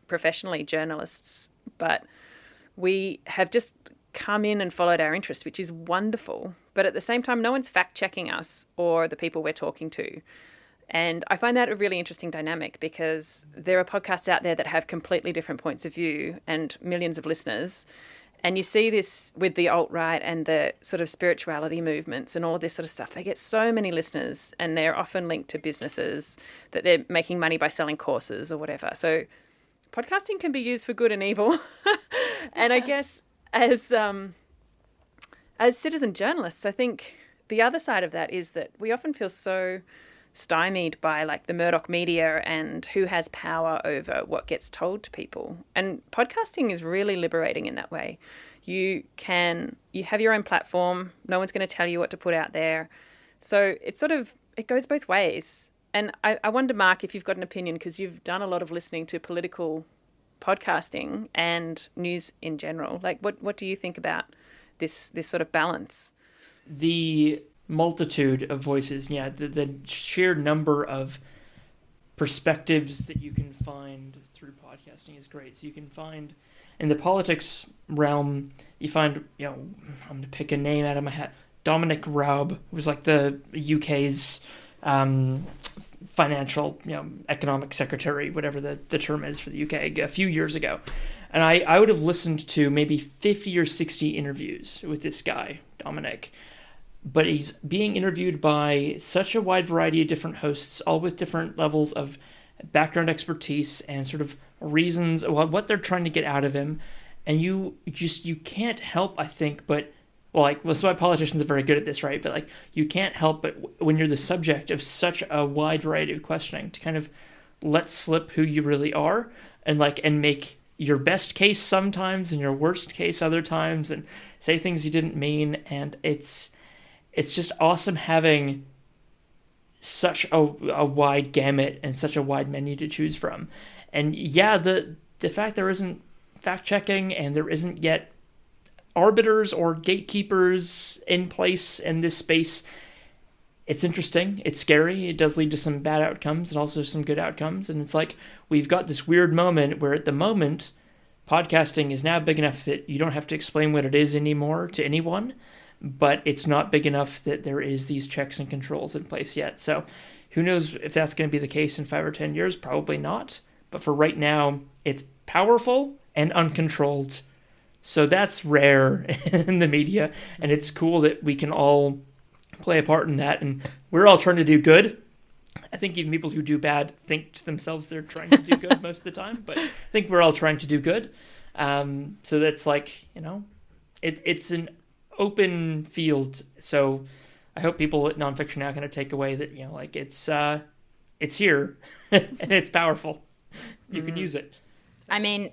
[SPEAKER 14] professionally journalists, but we have just come in and followed our interests, which is wonderful. But at the same time, no one's fact-checking us or the people we're talking to. And I find that a really interesting dynamic, because there are podcasts out there that have completely different points of view and millions of listeners. And you see this with the alt-right and the sort of spirituality movements and all this sort of stuff. They get so many listeners, and they're often linked to businesses that they're making money by selling courses or whatever. So podcasting can be used for good and evil. And I guess as citizen journalists, I think the other side of that is that we often feel so stymied by like the Murdoch media and who has power over what gets told to people. And podcasting is really liberating in that way. You have your own platform. No one's going to tell you what to put out there. So it goes both ways. And I wonder, Mark, if you've got an opinion, because you've done a lot of listening to political podcasting and news in general. Like, what do you think about this sort of balance?
[SPEAKER 1] The multitude of voices, the sheer number of perspectives that you can find through podcasting is great. So you can find, in the politics realm, you find, I'm going to pick a name out of my hat, Dominic Raab, who was like the UK's financial, economic secretary, whatever the term is for the UK, a few years ago. And I would have listened to maybe 50 or 60 interviews with this guy, Dominic. But he's being interviewed by such a wide variety of different hosts, all with different levels of background expertise and sort of reasons, what they're trying to get out of him. And you can't help, I think, but that's why politicians are very good at this, right? But you can't help but, when you're the subject of such a wide variety of questioning, to kind of let slip who you really are, and make your best case sometimes and your worst case other times, and say things you didn't mean. And it's just awesome having such a wide gamut and such a wide menu to choose from. And the fact there isn't fact checking and there isn't yet arbiters or gatekeepers in place in this space, it's interesting, it's scary, it does lead to some bad outcomes and also some good outcomes. And it's like, we've got this weird moment where at the moment, podcasting is now big enough that you don't have to explain what it is anymore to anyone, but it's not big enough that there is these checks and controls in place yet. So who knows if that's going to be the case in 5 or 10 years? Probably not. But for right now, it's powerful and uncontrolled. So that's rare in the media, and it's cool that we can all play a part in that, and we're all trying to do good. I think even people who do bad think to themselves they're trying to do good most of the time, but I think we're all trying to do good. So that's it's an open field. So I hope people at Nonfiction Now are going to take away that, it's here and it's powerful. You can use it.
[SPEAKER 2] I mean,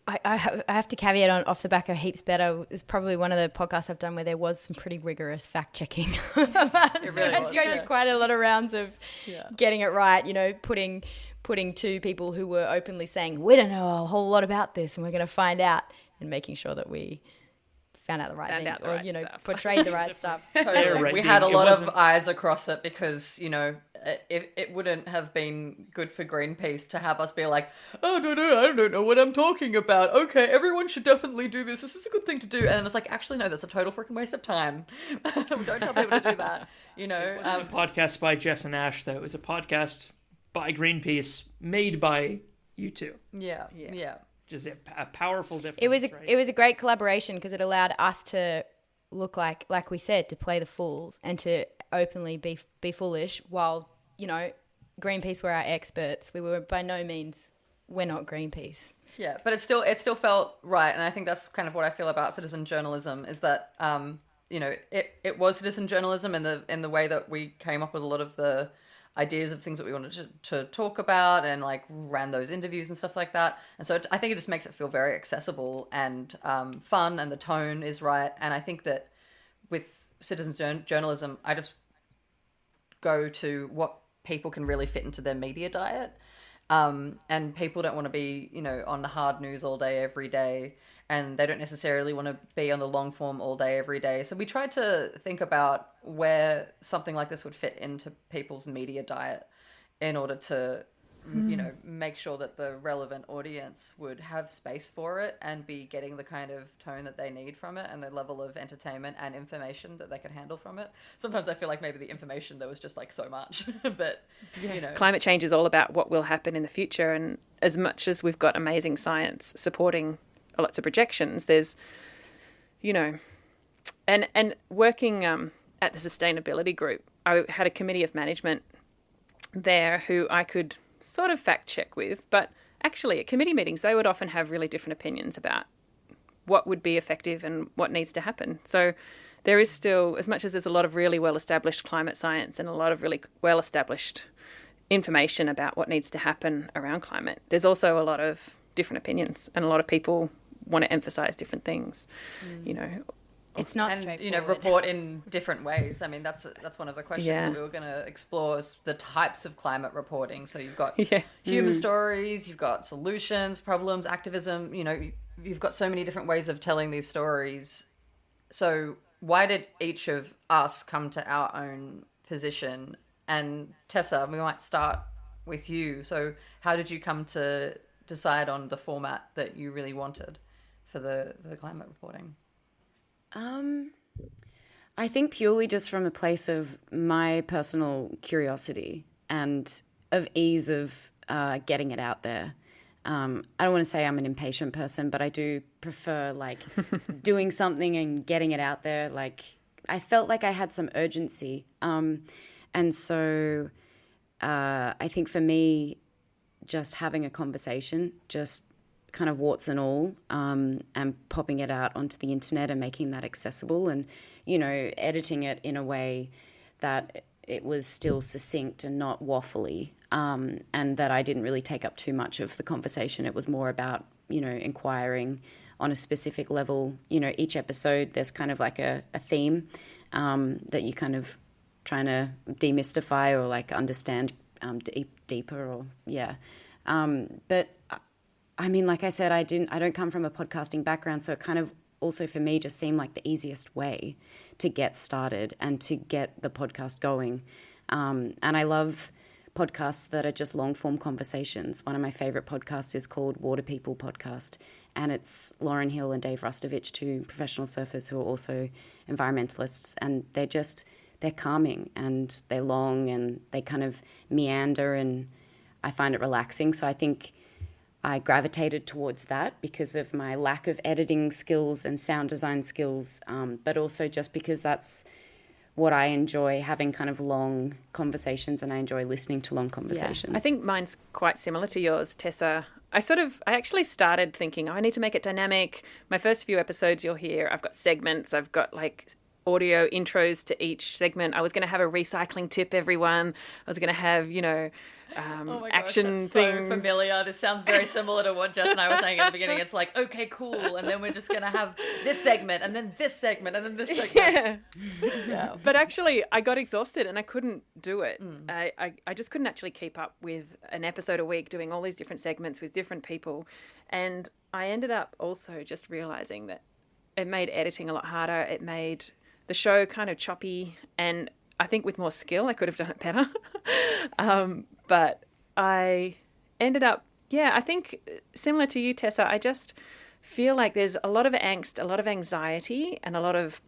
[SPEAKER 2] I have to caveat on off the back of Heaps Better. It's probably one of the podcasts I've done where there was some pretty rigorous fact checking. It really was. Go through quite a lot of rounds of getting it right. Putting two people who were openly saying, we don't know a whole lot about this and we're going to find out, and making sure that we found out the right thing, or stuff. Portrayed the right stuff.
[SPEAKER 3] Totally. Right. We had a lot of eyes across it because it wouldn't have been good for Greenpeace to have us be like, oh no, I don't know what I'm talking about. Okay, everyone should definitely do this. This is a good thing to do. And then it's like, actually no, that's a total freaking waste of time. Don't tell people to do that.
[SPEAKER 1] It wasn't a podcast by Jess and Ash, though. It was a podcast by Greenpeace made by you two.
[SPEAKER 3] Yeah.
[SPEAKER 1] Just a powerful difference.
[SPEAKER 2] It was a great collaboration because it allowed us to look like we said, to play the fools and to openly be foolish, while Greenpeace were our experts. We were by no means, we're not Greenpeace.
[SPEAKER 3] Yeah, but it still felt right, and I think that's kind of what I feel about citizen journalism, is that it was citizen journalism in the way that we came up with a lot of the ideas of things that we wanted to talk about, and like ran those interviews and stuff like that. And so I think it just makes it feel very accessible and fun, and the tone is right. And I think that with citizens journalism, I just go to what people can really fit into their media diet. And people don't want to be, on the hard news all day, every day. And they don't necessarily want to be on the long form all day, every day. So we tried to think about where something like this would fit into people's media diet in order to, make sure that the relevant audience would have space for it and be getting the kind of tone that they need from it and the level of entertainment and information that they can handle from it. Sometimes I feel like maybe the information, there was just like so much, but,
[SPEAKER 14] Climate change is all about what will happen in the future. And as much as we've got amazing science supporting lots of projections, there's, and working at the sustainability group, I had a committee of management there who I could sort of fact check with, but actually at committee meetings, they would often have really different opinions about what would be effective and what needs to happen. So there is still, as much as there's a lot of really well-established climate science and a lot of really well-established information about what needs to happen around climate, there's also a lot of different opinions, and a lot of people want to emphasize different things,
[SPEAKER 2] It's not straightforward.
[SPEAKER 3] Report in different ways. I mean, that's one of the questions that we were going to explore, is the types of climate reporting. So you've got human stories, you've got solutions, problems, activism. You've got so many different ways of telling these stories. So why did each of us come to our own position? And Tessa, we might start with you. So how did you come to decide on the format that you really wanted for the climate reporting?
[SPEAKER 8] I think purely just from a place of my personal curiosity and of ease of getting it out there. I don't want to say I'm an impatient person, but I do prefer like doing something and getting it out there. Like I felt like I had some urgency. And so I think for me, just having a conversation, just kind of warts and all, and popping it out onto the internet and making that accessible and, editing it in a way that it was still succinct and not waffly, and that I didn't really take up too much of the conversation. It was more about, inquiring on a specific level. Each episode there's kind of like a theme that you kind of trying to demystify or like understand deeper or, but I mean, like I said, I don't come from a podcasting background, so it kind of also for me just seemed like the easiest way to get started and to get the podcast going. And I love podcasts that are just long form conversations. One of my favorite podcasts is called Water People Podcast, and it's Lauren Hill and Dave Rustovich, two professional surfers who are also environmentalists, and they're calming and they're long and they kind of meander, and I find it relaxing. So I think I gravitated towards that because of my lack of editing skills and sound design skills, but also just because that's what I enjoy, having kind of long conversations, and I enjoy listening to long conversations.
[SPEAKER 14] Yeah. I think mine's quite similar to yours, Tessa. I actually started thinking, I need to make it dynamic. My first few episodes you'll hear, I've got segments, I've got like audio intros to each segment. I was going to have a recycling tip, everyone. I was going to have,
[SPEAKER 3] oh my gosh,
[SPEAKER 14] action
[SPEAKER 3] that's
[SPEAKER 14] things.
[SPEAKER 3] So familiar. This sounds very similar to what Jess and I were saying at the beginning. It's like, okay, cool. And then we're just going to have this segment and then this segment and then this segment.
[SPEAKER 14] Yeah. But actually, I got exhausted and I couldn't do it. I just couldn't actually keep up with an episode a week doing all these different segments with different people. And I ended up also just realizing that it made editing a lot harder. It made the show kind of choppy, and I think with more skill I could have done it better. But I ended up, I think similar to you, Tessa, I just feel like there's a lot of angst, a lot of anxiety, and a lot of,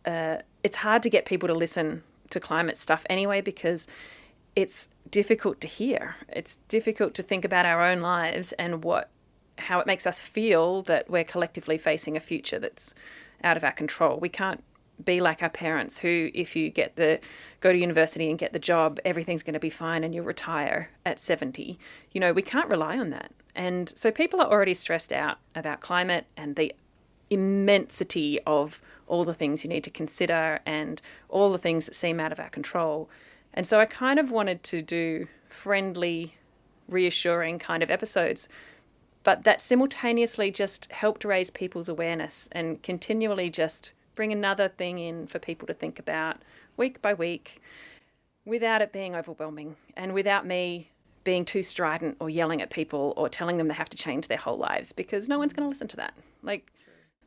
[SPEAKER 14] it's hard to get people to listen to climate stuff anyway because it's difficult to hear. It's difficult to think about our own lives and how it makes us feel that we're collectively facing a future that's out of our control. We can't be like our parents who, if you go to university and get the job, everything's going to be fine and you'll retire at 70. We can't rely on that. And so people are already stressed out about climate and the immensity of all the things you need to consider and all the things that seem out of our control. And so I kind of wanted to do friendly, reassuring kind of episodes, but that simultaneously just helped raise people's awareness and continually just bring another thing in for people to think about week by week without it being overwhelming and without me being too strident or yelling at people or telling them they have to change their whole lives, because no one's going to listen to that. Like,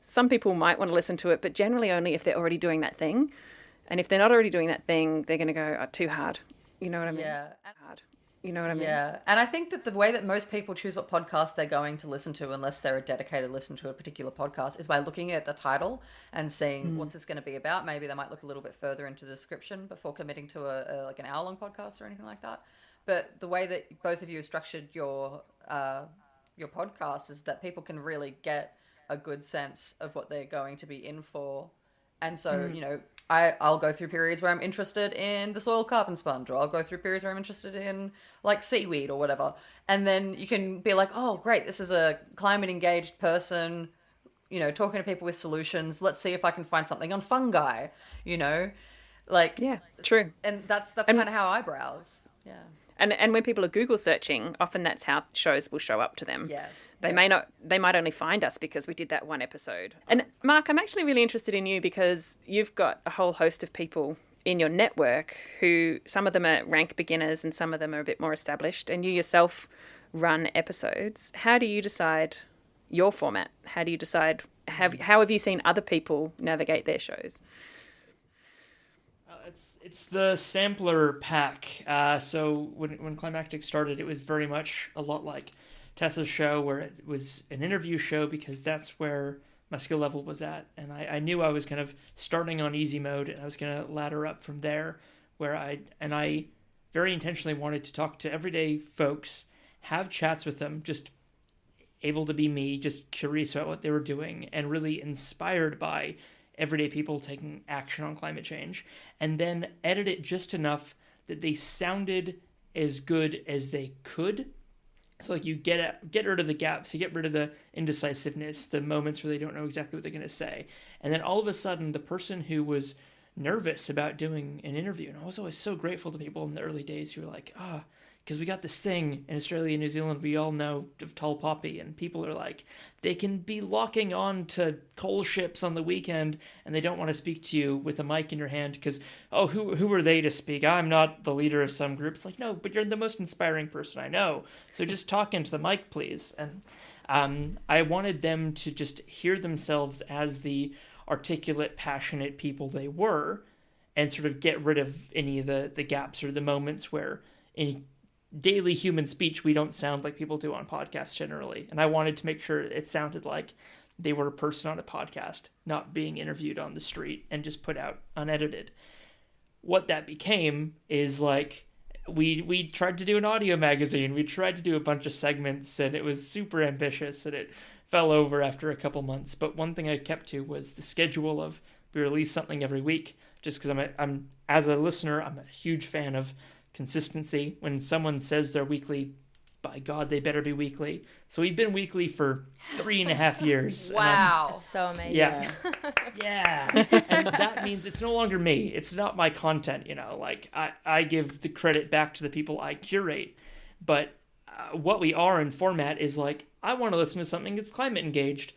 [SPEAKER 14] some people might want to listen to it, but generally only if they're already doing that thing. And if they're not already doing that thing, they're going to go, oh, too hard. You know what I mean?
[SPEAKER 3] Yeah.
[SPEAKER 14] Hard. You know what I mean?
[SPEAKER 3] Yeah. And I think that the way that most people choose what podcast they're going to listen to, unless they're a dedicated listener to a particular podcast, is by looking at the title and seeing what's this going to be about. Maybe they might look a little bit further into the description before committing to like an hour-long podcast or anything like that. But the way that both of you have structured your podcast is that people can really get a good sense of what they're going to be in for. And so, you know, I'll go through periods where I'm interested in the soil carbon sponge, or I'll go through periods where I'm interested in like seaweed or whatever. And then you can be like, oh, great, this is a climate engaged person, you know, talking to people with solutions. Let's see if I can find something on fungi, you know, like,
[SPEAKER 14] yeah, true.
[SPEAKER 3] And that's kind of how I browse. Yeah.
[SPEAKER 14] And when people are Google searching, often that's how shows will show up to them.
[SPEAKER 3] Yes.
[SPEAKER 14] They might only find us because we did that one episode. And Mark, I'm actually really interested in you because you've got a whole host of people in your network who, some of them are rank beginners and some of them are a bit more established, and you yourself run episodes. How do you decide your format? How do you decide, how have you seen other people navigate their shows?
[SPEAKER 1] It's the sampler pack. So when Climactic started, it was very much a lot like Tessa's show, where it was an interview show because that's where my skill level was at. And I knew I was kind of starting on easy mode, and I was going to ladder up from there, where I very intentionally wanted to talk to everyday folks, have chats with them, just able to be me, just curious about what they were doing, and really inspired by everyday people taking action on climate change, and then edit it just enough that they sounded as good as they could. So like you get rid of the gaps, you get rid of the indecisiveness, the moments where they don't know exactly what they're going to say. And then all of a sudden, the person who was nervous about doing an interview, and I was always so grateful to people in the early days who were like, because we got this thing in Australia and New Zealand we all know of tall poppy, and people are like, they can be locking on to coal ships on the weekend and they don't want to speak to you with a mic in your hand because, who are they to speak? I'm not the leader of some group. It's like, no, but you're the most inspiring person I know, so just talk into the mic, please. And I wanted them to just hear themselves as the articulate, passionate people they were, and sort of get rid of any of the gaps or the moments where in daily human speech we don't sound like people do on podcasts generally. And I wanted to make sure it sounded like they were a person on a podcast, not being interviewed on the street and just put out unedited. What that became is like we tried to do an audio magazine, we tried to do a bunch of segments, and it was super ambitious and it fell over after a couple months. But one thing I kept to was the schedule of we release something every week, just because I'm as a listener, I'm a huge fan of consistency. When someone says they're weekly, by God, they better be weekly. So we've been weekly for 3.5 years.
[SPEAKER 2] Wow. That's so amazing.
[SPEAKER 1] Yeah. Yeah. And that means it's no longer me. It's not my content, you know. Like, I give the credit back to the people I curate. But what we are in format is like, I want to listen to something that's climate engaged.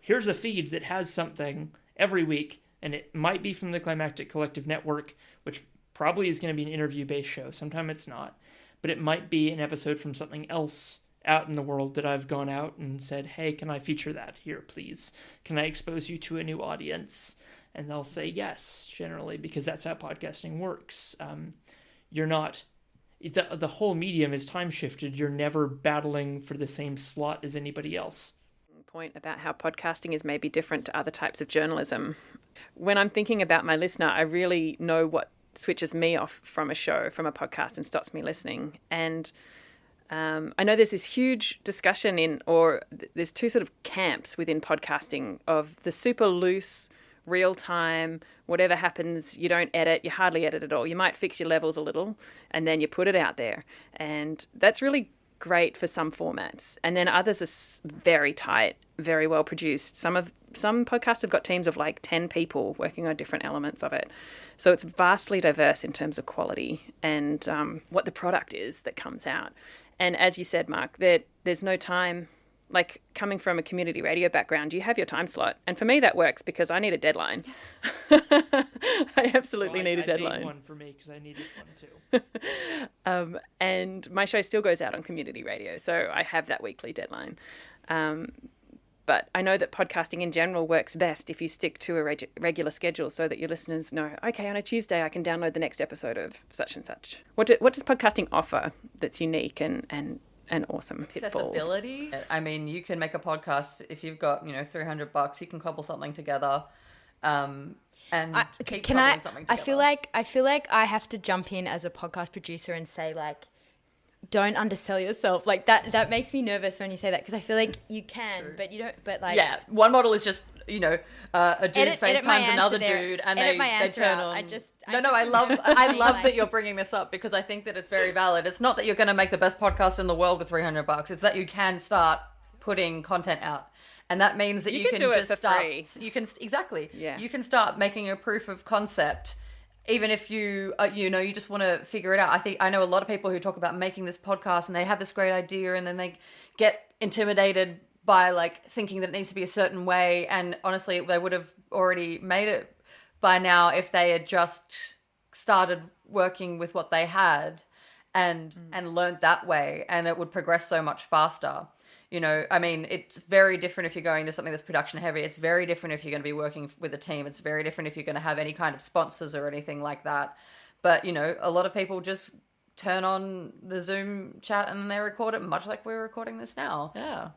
[SPEAKER 1] Here's a feed that has something every week. And it might be from the Climactic Collective Network, which probably is going to be an interview-based show. Sometimes it's not. But it might be an episode from something else out in the world that I've gone out and said, hey, can I feature that here, please? Can I expose you to a new audience? And they'll say yes, generally, because that's how podcasting works. You're not... The whole medium is time-shifted. You're never battling for the same slot as anybody else.
[SPEAKER 14] Point about how podcasting is maybe different to other types of journalism. When I'm thinking about my listener, I really know what switches me off from a show, from a podcast, and stops me listening. And I know there's this huge discussion there's two sort of camps within podcasting of the super loose, real time, whatever happens, you don't edit, you hardly edit at all. You might fix your levels a little and then you put it out there. And that's really great for some formats. And then others are very tight very well produced. Some podcasts have got teams of like 10 people working on different elements of it. So it's vastly diverse in terms of quality and what the product is that comes out. And as you said, Mark, there's no time. Like, coming from a community radio background, you have your time slot. And for me, that works because I need a deadline. I absolutely need a deadline.
[SPEAKER 1] I made one for me because I needed one too.
[SPEAKER 14] And my show still goes out on community radio, so I have that weekly deadline. But I know that podcasting in general works best if you stick to a regular schedule so that your listeners know, okay, on a Tuesday I can download the next episode of such and such. What does podcasting offer that's unique and awesome?
[SPEAKER 3] Accessibility. I mean, you can make a podcast if you've got, $300, you can cobble something together. And keep cobbling something together.
[SPEAKER 2] I feel like I have to jump in as a podcast producer and say, like, don't undersell yourself. Like, that makes me nervous when you say that, because I feel like you can, but you don't. But like,
[SPEAKER 3] yeah, one model is just a dude FaceTimes another dude, and they turn on. I love that you're bringing this up, because I think that it's very valid. It's not that you're going to make the best podcast in the world with $300. It's that you can start putting content out. And that means that you can just start. Free. You can You can start making a proof of concept, even if you you just want to figure it out. I know a lot of people who talk about making this podcast and they have this great idea and then they get intimidated by like thinking that it needs to be a certain way. And honestly, they would have already made it by now if they had just started working with what they had and learned that way, and it would progress so much faster. I mean, it's very different if you're going to something that's production heavy. It's very different if you're going to be working with a team. It's very different if you're going to have any kind of sponsors or anything like that. But, a lot of people just turn on the Zoom chat and they record it much like we're recording this now. Yeah.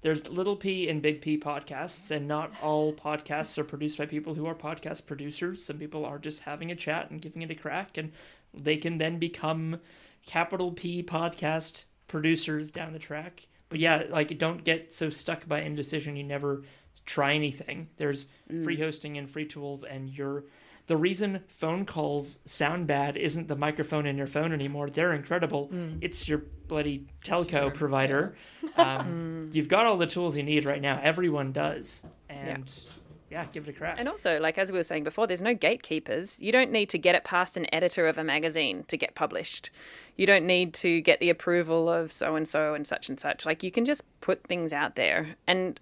[SPEAKER 1] There's little P and big P podcasts, and not all podcasts are produced by people who are podcast producers. Some people are just having a chat and giving it a crack, and they can then become capital P podcast producers down the track. But yeah, like, don't get so stuck by indecision you never try anything. There's free hosting and free tools, and the reason phone calls sound bad isn't the microphone in your phone anymore. They're incredible. It's your bloody telco provider. Yeah. You've got all the tools you need right now. Everyone does. And give it a crack.
[SPEAKER 14] And also, like, as we were saying before, there's no gatekeepers. You don't need to get it past an editor of a magazine to get published. You don't need to get the approval of so-and-so and such and such. Like, you can just put things out there. And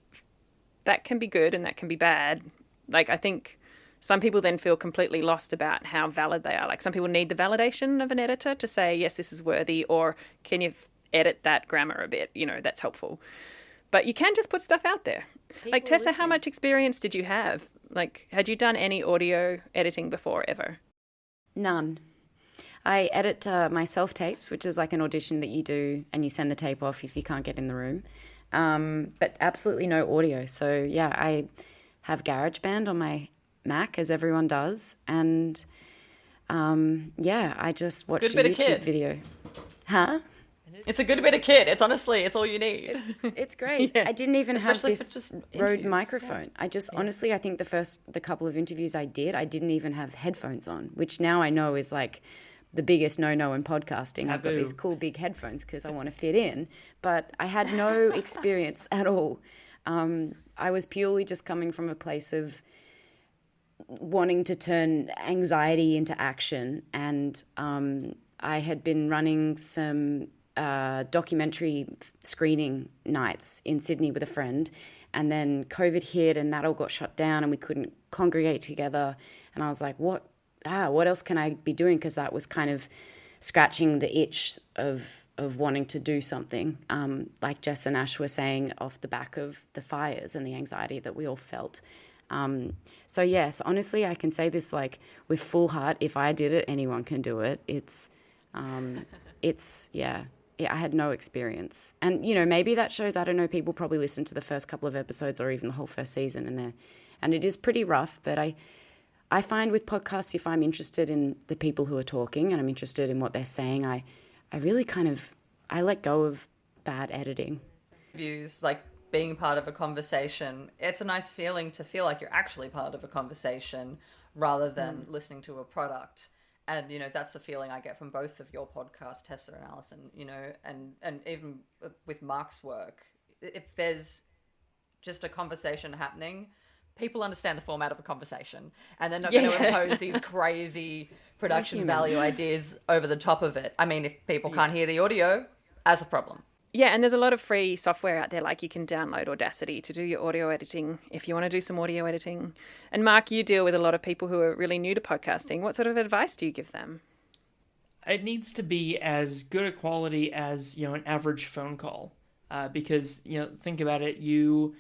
[SPEAKER 14] that can be good and that can be bad. Like, I think some people then feel completely lost about how valid they are. Like, some people need the validation of an editor to say, yes, this is worthy, or can you edit that grammar a bit? That's helpful. But you can just put stuff out there. Like, Tessa, how much experience did you have? Like, had you done any audio editing before ever?
[SPEAKER 8] None. I edit my self-tapes, which is like an audition that you do and you send the tape off if you can't get in the room. But absolutely no audio. So, yeah, I have GarageBand on my Mac, as everyone does. And, I just watch a YouTube video. Huh?
[SPEAKER 3] It's a good bit of kit. It's honestly, it's all you need.
[SPEAKER 8] It's great. Yeah. I didn't even have this Rode microphone. Yeah. Honestly, I think the couple of interviews I didn't even have headphones on, which now I know is like the biggest no-no in podcasting. I've got these cool big headphones because I want to fit in, but I had no experience at all. I was purely just coming from a place of wanting to turn anxiety into action, and I had been running some documentary screening nights in Sydney with a friend, and then COVID hit and that all got shut down and we couldn't congregate together, and I was like, what else can I be doing? Because that was kind of scratching the itch of wanting to do something, like Jess and Ash were saying, off the back of the fires and the anxiety that we all felt. So yes, honestly, I can say this like with full heart, if I did it, anyone can do it. I had no experience. And, maybe that shows, I don't know, people probably listen to the first couple of episodes or even the whole first season and it is pretty rough, but I find with podcasts, if I'm interested in the people who are talking and I'm interested in what they're saying, I really I let go of bad editing.
[SPEAKER 3] Views, like being part of a conversation, it's a nice feeling to feel like you're actually part of a conversation rather than listening to a product. And, that's the feeling I get from both of your podcasts, Tessa and Alison, and even with Mark's work. If there's just a conversation happening, people understand the format of a conversation, and they're not going to impose these crazy production value ideas over the top of it. I mean, if people can't hear the audio, that's a problem.
[SPEAKER 14] Yeah, and there's a lot of free software out there, like you can download Audacity to do your audio editing if you want to do some audio editing. And Mark, you deal with a lot of people who are really new to podcasting. What sort of advice do you give them?
[SPEAKER 1] It needs to be as good a quality as, an average phone call. Because, think about it, you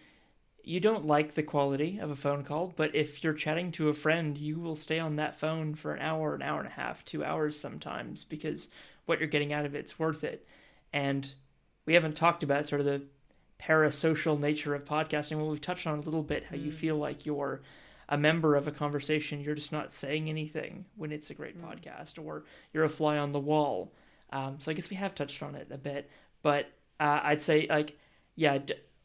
[SPEAKER 1] don't like the quality of a phone call, but if you're chatting to a friend, you will stay on that phone for an hour and a half, 2 hours sometimes, because what you're getting out of it's worth it. And we haven't talked about sort of the parasocial nature of podcasting. Well, we've touched on a little bit how you feel like you're a member of a conversation. You're just not saying anything when it's a great podcast, or you're a fly on the wall. So I guess we have touched on it a bit, but I'd say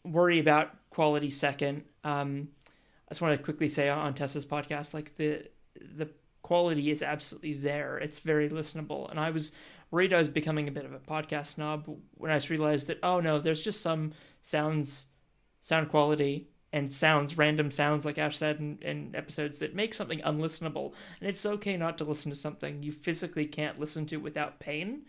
[SPEAKER 1] worry about quality second. I just want to quickly say on Tessa's podcast, like the quality is absolutely there. It's very listenable. And I was worried I was becoming a bit of a podcast snob when I just realized that, oh no, there's just some sound quality and random sounds, like Ash said in episodes, that make something unlistenable. And it's okay not to listen to something you physically can't listen to without pain.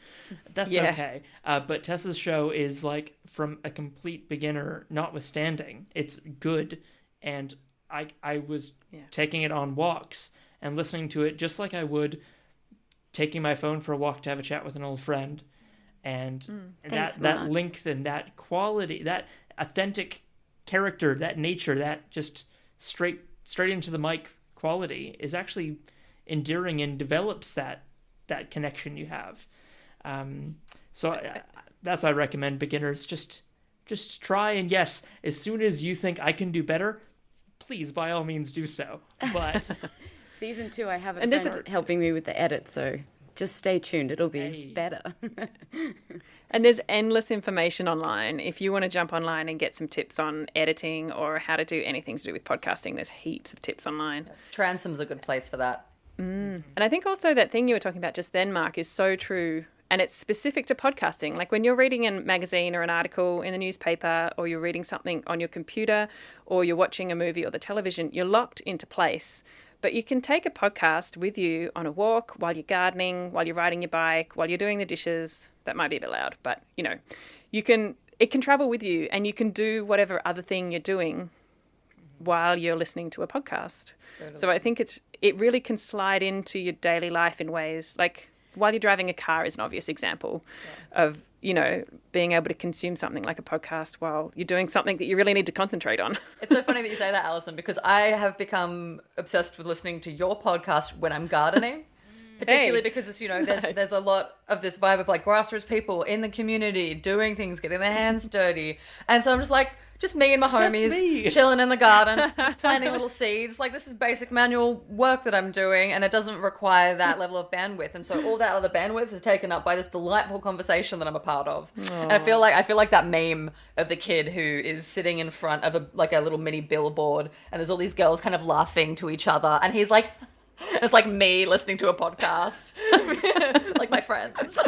[SPEAKER 1] That's okay. But Tessa's show is like, from a complete beginner notwithstanding, it's good. And I was taking it on walks and listening to it just like I would taking my phone for a walk to have a chat with an old friend. And that length and that quality, that authentic character, that nature, that just straight into the mic quality is actually endearing and develops that connection you have. That's what I recommend beginners. Just try, and yes, as soon as you think I can do better, please by all means do so. But
[SPEAKER 8] Season 2, I have a friend helping me with the edit, so just stay tuned. It'll be better.
[SPEAKER 14] And there's endless information online. If you want to jump online and get some tips on editing or how to do anything to do with podcasting, there's heaps of tips online.
[SPEAKER 3] Transom's a good place for that.
[SPEAKER 14] And I think also that thing you were talking about just then, Mark, is so true. And it's specific to podcasting. Like when you're reading a magazine or an article in the newspaper, or you're reading something on your computer, or you're watching a movie or the television, you're locked into place. But you can take a podcast with you on a walk, while you're gardening, while you're riding your bike, while you're doing the dishes. That might be a bit loud, but it can travel with you, and you can do whatever other thing you're doing while you're listening to a podcast. Totally. So I think it really can slide into your daily life in ways like while you're driving a car is an obvious example of, being able to consume something like a podcast while you're doing something that you really need to concentrate on.
[SPEAKER 3] It's so funny that you say that, Alison, because I have become obsessed with listening to your podcast when I'm gardening. Particularly because it's, there's a lot of this vibe of like grassroots people in the community doing things, getting their hands dirty. And so I'm just like, just me and my homies chilling in the garden, just planting little seeds. Like, this is basic manual work that I'm doing, and it doesn't require that level of bandwidth. And so all that other bandwidth is taken up by this delightful conversation that I'm a part of. Aww. And I feel like that meme of the kid who is sitting in front of a little mini billboard, and there's all these girls kind of laughing to each other, and he's like, it's like me listening to a podcast, like my friends.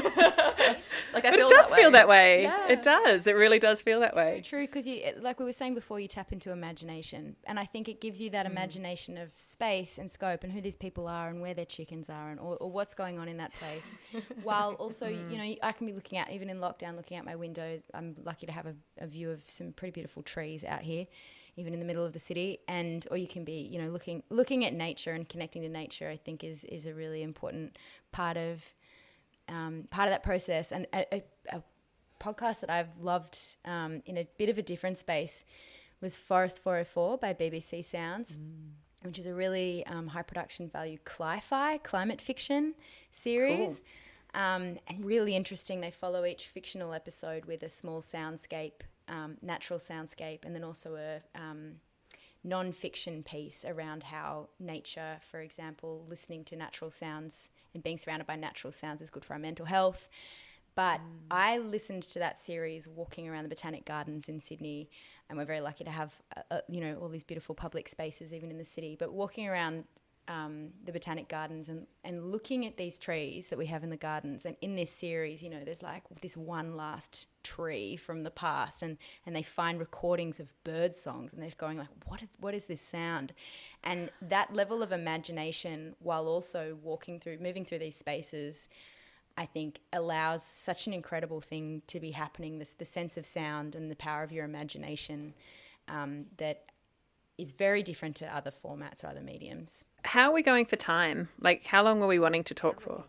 [SPEAKER 14] But it does feel that way. Yeah. It does. It really does feel that way.
[SPEAKER 2] True, because like we were saying before, you tap into imagination, and I think it gives you that imagination of space and scope and who these people are and where their chickens are or what's going on in that place. While also, I can be looking out, even in lockdown, looking out my window. I'm lucky to have a view of some pretty beautiful trees out here, even in the middle of the city, or you can be, looking at nature and connecting to nature. I think is a really important part of that process. And a podcast that I've loved in a bit of a different space was Forest 404 by BBC Sounds, which is a really high production value climate fiction series. Cool. And really interesting. They follow each fictional episode with a small soundscape, natural soundscape, and then also a non-fiction piece around how nature, for example, listening to natural sounds and being surrounded by natural sounds is good for our mental health. But I listened to that series walking around the Botanic Gardens in Sydney, and we're very lucky to have all these beautiful public spaces even in the city. But walking around the botanic gardens and looking at these trees that we have in the gardens. And in this series, you know, there's like this one last tree from the past, and they find recordings of bird songs, and they're going like, what is this sound? And that level of imagination, while also moving through these spaces, I think allows such an incredible thing to be happening, the sense of sound and the power of your imagination, that is very different to other formats or other mediums.
[SPEAKER 14] How are we going for time? Like, how long are we wanting to talk for?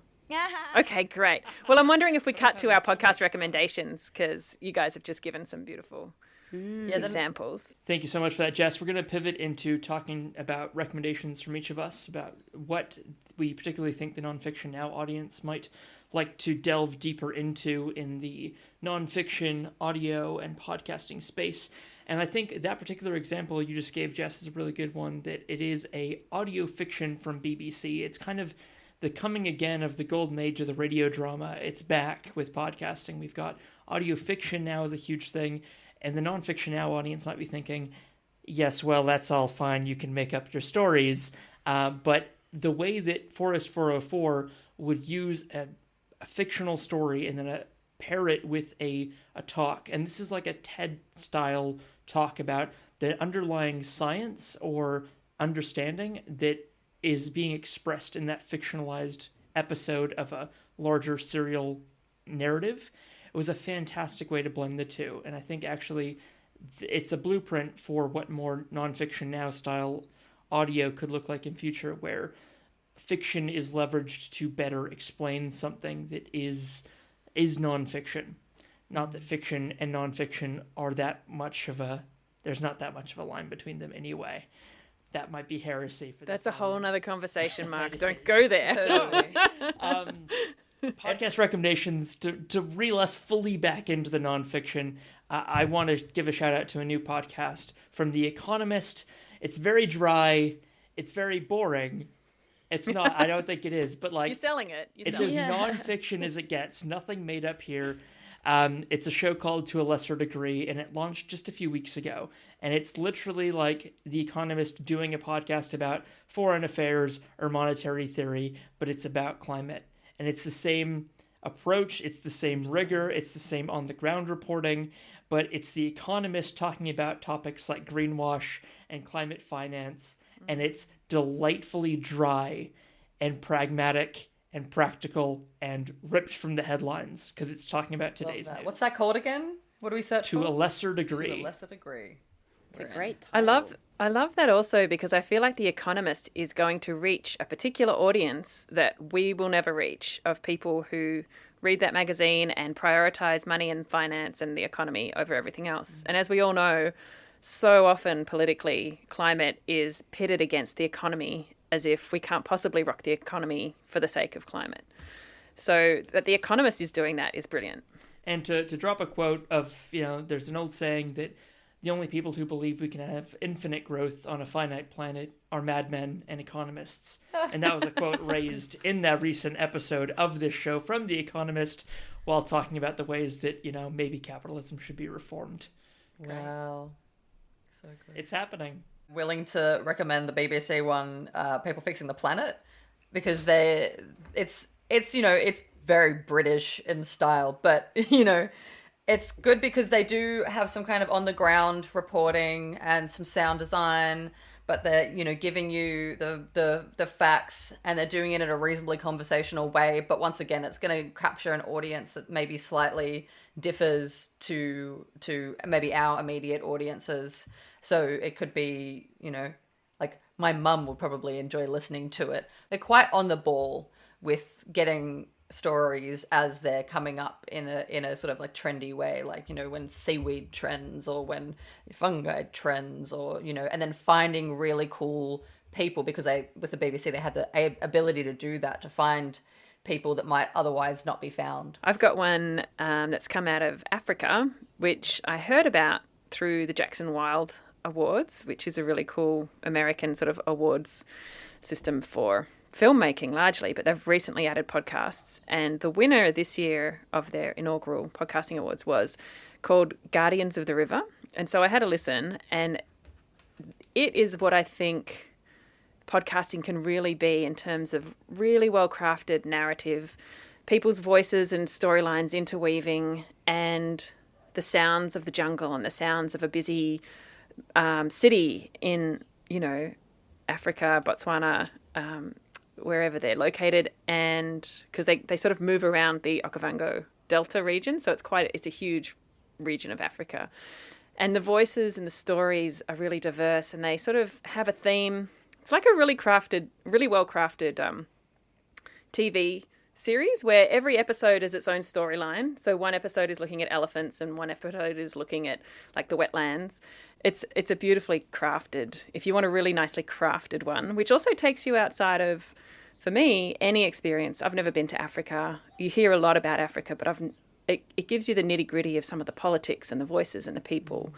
[SPEAKER 14] Okay, great. Well, I'm wondering if we cut to our podcast recommendations, because you guys have just given some beautiful examples.
[SPEAKER 1] Thank you so much for that, Jess. We're going to pivot into talking about recommendations from each of us about what we particularly think the Nonfiction Now audience might like to delve deeper into in the nonfiction, audio, and podcasting space. And I think that particular example you just gave, Jess, is a really good one, that it is a audio fiction from BBC. It's kind of the coming again of the golden age of the radio drama. It's back with podcasting. We've got audio fiction now as a huge thing, and the Nonfiction Now audience might be thinking, yes, well, that's all fine. You can make up your stories. But the way that Forest 404 would use a fictional story and then pair it with a talk, and this is like a TED-style talk about the underlying science or understanding that is being expressed in that fictionalized episode of a larger serial narrative. It was a fantastic way to blend the two, and I think actually it's a blueprint for what more Nonfiction Now style audio could look like in future, where fiction is leveraged to better explain something that is nonfiction. Not that fiction and nonfiction are there's not that much of a line between them anyway. That might be heresy.
[SPEAKER 14] That's a whole nother conversation, Mark. Don't go there.
[SPEAKER 1] Podcast recommendations to reel us fully back into the nonfiction. I want to give a shout out to a new podcast from The Economist. It's very dry. It's very boring. It's not. I don't think it is. But like,
[SPEAKER 14] you're selling it.
[SPEAKER 1] It's as nonfiction as it gets. Nothing made up here. It's a show called To a Lesser Degree, and it launched just a few weeks ago. And it's literally like The Economist doing a podcast about foreign affairs or monetary theory, but it's about climate. And it's the same approach, it's the same rigor, it's the same on-the-ground reporting, but it's The Economist talking about topics like greenwash and climate finance, and it's delightfully dry and pragmatic and practical and ripped from the headlines because it's talking about today's news.
[SPEAKER 3] What's that called again? What do we search for?
[SPEAKER 1] To a Lesser Degree.
[SPEAKER 3] To a Lesser Degree.
[SPEAKER 8] It's a great title.
[SPEAKER 14] I love that also, because I feel like The Economist is going to reach a particular audience that we will never reach, of people who read that magazine and prioritize money and finance and the economy over everything else. And as we all know, so often politically, climate is pitted against the economy, as if we can't possibly rock the economy for the sake of climate. So that The Economist is doing that is brilliant.
[SPEAKER 1] And to drop a quote of, there's an old saying that the only people who believe we can have infinite growth on a finite planet are madmen and economists. And that was a quote raised in that recent episode of this show from The Economist while talking about the ways that, maybe capitalism should be reformed.
[SPEAKER 3] Wow. So good.
[SPEAKER 1] It's happening.
[SPEAKER 3] Willing to recommend the BBC one, People Fixing the Planet, because it's very British in style, but it's good because they do have some kind of on the ground reporting and some sound design, but they're giving you the facts, and they're doing it in a reasonably conversational way. But once again, it's going to capture an audience that maybe slightly differs to maybe our immediate audiences. So it could be, like my mum would probably enjoy listening to it. They're quite on the ball with getting stories as they're coming up in a sort of like trendy way, like when seaweed trends or when fungi trends, or and then finding really cool people, because with the BBC they have the ability to do that, to find people that might otherwise not be found.
[SPEAKER 14] I've got one that's come out of Africa, which I heard about through the Jackson Wild Awards, which is a really cool American sort of awards system for filmmaking largely, but they've recently added podcasts. And the winner this year of their inaugural podcasting awards was called Guardians of the River. And so I had a listen, and it is what I think podcasting can really be in terms of really well-crafted narrative, people's voices and storylines interweaving, and the sounds of the jungle and the sounds of a busy city in, Africa, Botswana, wherever they're located, and because they sort of move around the Okavango Delta region, so it's a huge region of Africa. And the voices and the stories are really diverse, and they sort of have a theme. It's like a really well-crafted TV series where every episode is its own storyline. So one episode is looking at elephants and one episode is looking at like the wetlands. It's a beautifully crafted, if you want a really nicely crafted one, which also takes you outside of, for me, any experience. I've never been to Africa. You hear a lot about Africa, but it gives you the nitty-gritty of some of the politics and the voices and the people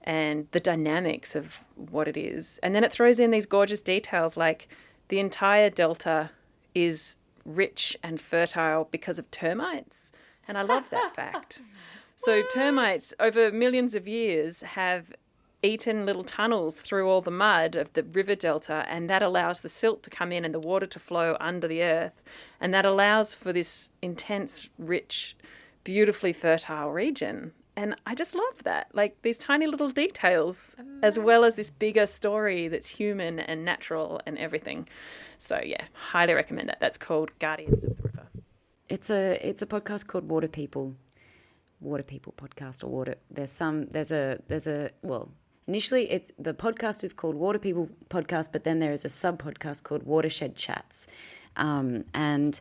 [SPEAKER 14] and the dynamics of what it is. And then it throws in these gorgeous details, like the entire delta is rich and fertile because of termites. And I love that fact. So termites, over millions of years, have eaten little tunnels through all the mud of the river delta, and that allows the silt to come in and the water to flow under the earth. And that allows for this intense, rich, beautifully fertile region. And I just love that, like these tiny little details, as well as this bigger story that's human and natural and everything. So yeah, highly recommend that. That's called Guardians of the River.
[SPEAKER 8] It's a podcast called Water People podcast, or Water. Initially the podcast is called Water People Podcast, but then there is a sub podcast called Watershed Chats, and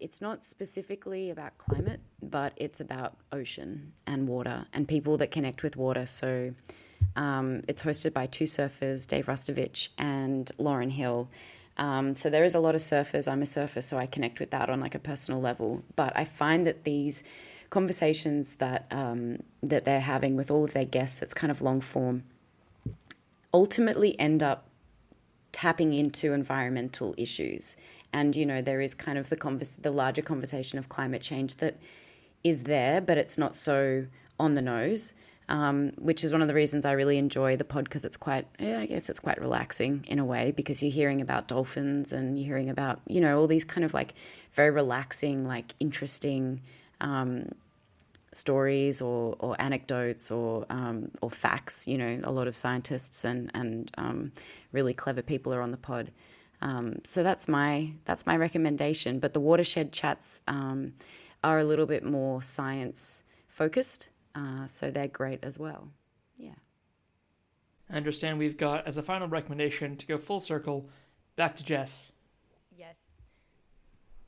[SPEAKER 8] it's not specifically about climate, but it's about ocean and water and people that connect with water. So it's hosted by two surfers, Dave Rustovich and Lauren Hill. So there is a lot of surfers. I'm a surfer, so I connect with that on like a personal level. But I find that these conversations that they're having with all of their guests, it's kind of long form, ultimately end up tapping into environmental issues. And, there is kind of the larger conversation of climate change that is there, but it's not so on the nose, which is one of the reasons I really enjoy the pod, because it's quite relaxing in a way, because you're hearing about dolphins and you're hearing about, all these kind of like very relaxing, like interesting stories or anecdotes or facts. A lot of scientists and really clever people are on the pod. So that's my recommendation. But the Watershed Chats are a little bit more science focused, so they're great as well. Yeah.
[SPEAKER 1] I understand we've got, as a final recommendation, to go full circle, back to Jess.
[SPEAKER 2] Yes.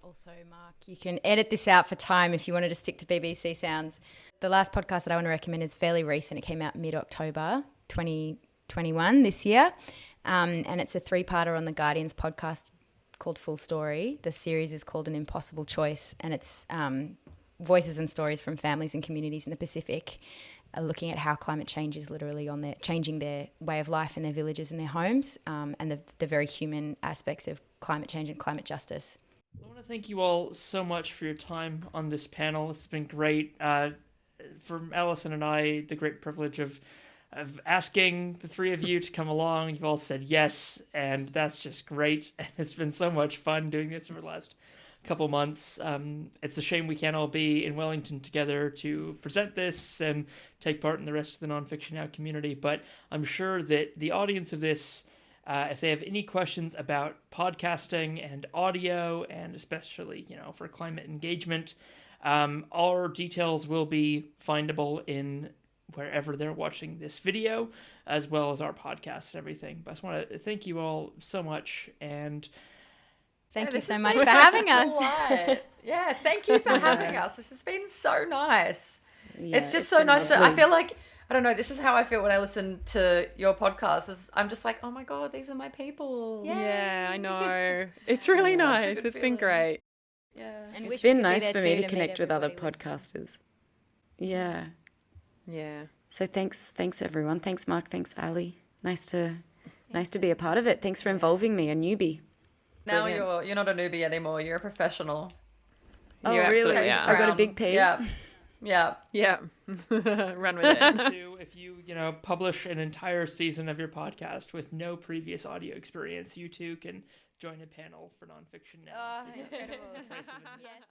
[SPEAKER 2] Also, Mark, you can edit this out for time if you wanted to stick to BBC Sounds. The last podcast that I want to recommend is fairly recent. It came out mid-October 2021 this year. And it's a 3-parter on the Guardians podcast called Full Story. The series is called An Impossible Choice, and it's voices and stories from families and communities in the Pacific looking at how climate change is literally changing their way of life in their villages and their homes, and the very human aspects of climate change and climate justice.
[SPEAKER 1] I want to thank you all so much for your time on this panel. It's been great. For Alison and I, the great privilege of asking the three of you to come along. You've all said yes, and that's just great. And it's been so much fun doing this over the last couple months. It's a shame we can't all be in Wellington together to present this and take part in the rest of the Nonfiction Now community, but I'm sure that the audience of this, if they have any questions about podcasting and audio, and especially, for climate engagement, our details will be findable in wherever they're watching this video, as well as our podcast and everything. But I just want to thank you all so much, and
[SPEAKER 2] thank you so much for having us.
[SPEAKER 3] Yeah, thank you for having us. This has been so nice.
[SPEAKER 8] Yeah,
[SPEAKER 3] it's just so nice. I feel like, I don't know, this is how I feel when I listen to your podcast. I'm just like, oh my God, these are my people.
[SPEAKER 14] Yay. Yeah, I know. It's really nice. It's been great.
[SPEAKER 3] Yeah.
[SPEAKER 8] And it's been nice for me to connect with other podcasters. Yeah.
[SPEAKER 14] Yeah.
[SPEAKER 8] So thanks everyone. Thanks Mark. Thanks Allie. Nice to be a part of it. Thanks for involving me, a newbie.
[SPEAKER 3] Now you're not a newbie anymore. You're a professional.
[SPEAKER 8] Oh, really?
[SPEAKER 14] Yeah.
[SPEAKER 8] I got a big P.
[SPEAKER 3] Yeah. Yeah.
[SPEAKER 14] Yeah. Run with it.
[SPEAKER 1] If you publish an entire season of your podcast with no previous audio experience, you too can join a panel for nonfiction now.
[SPEAKER 2] Oh, incredible. Yes.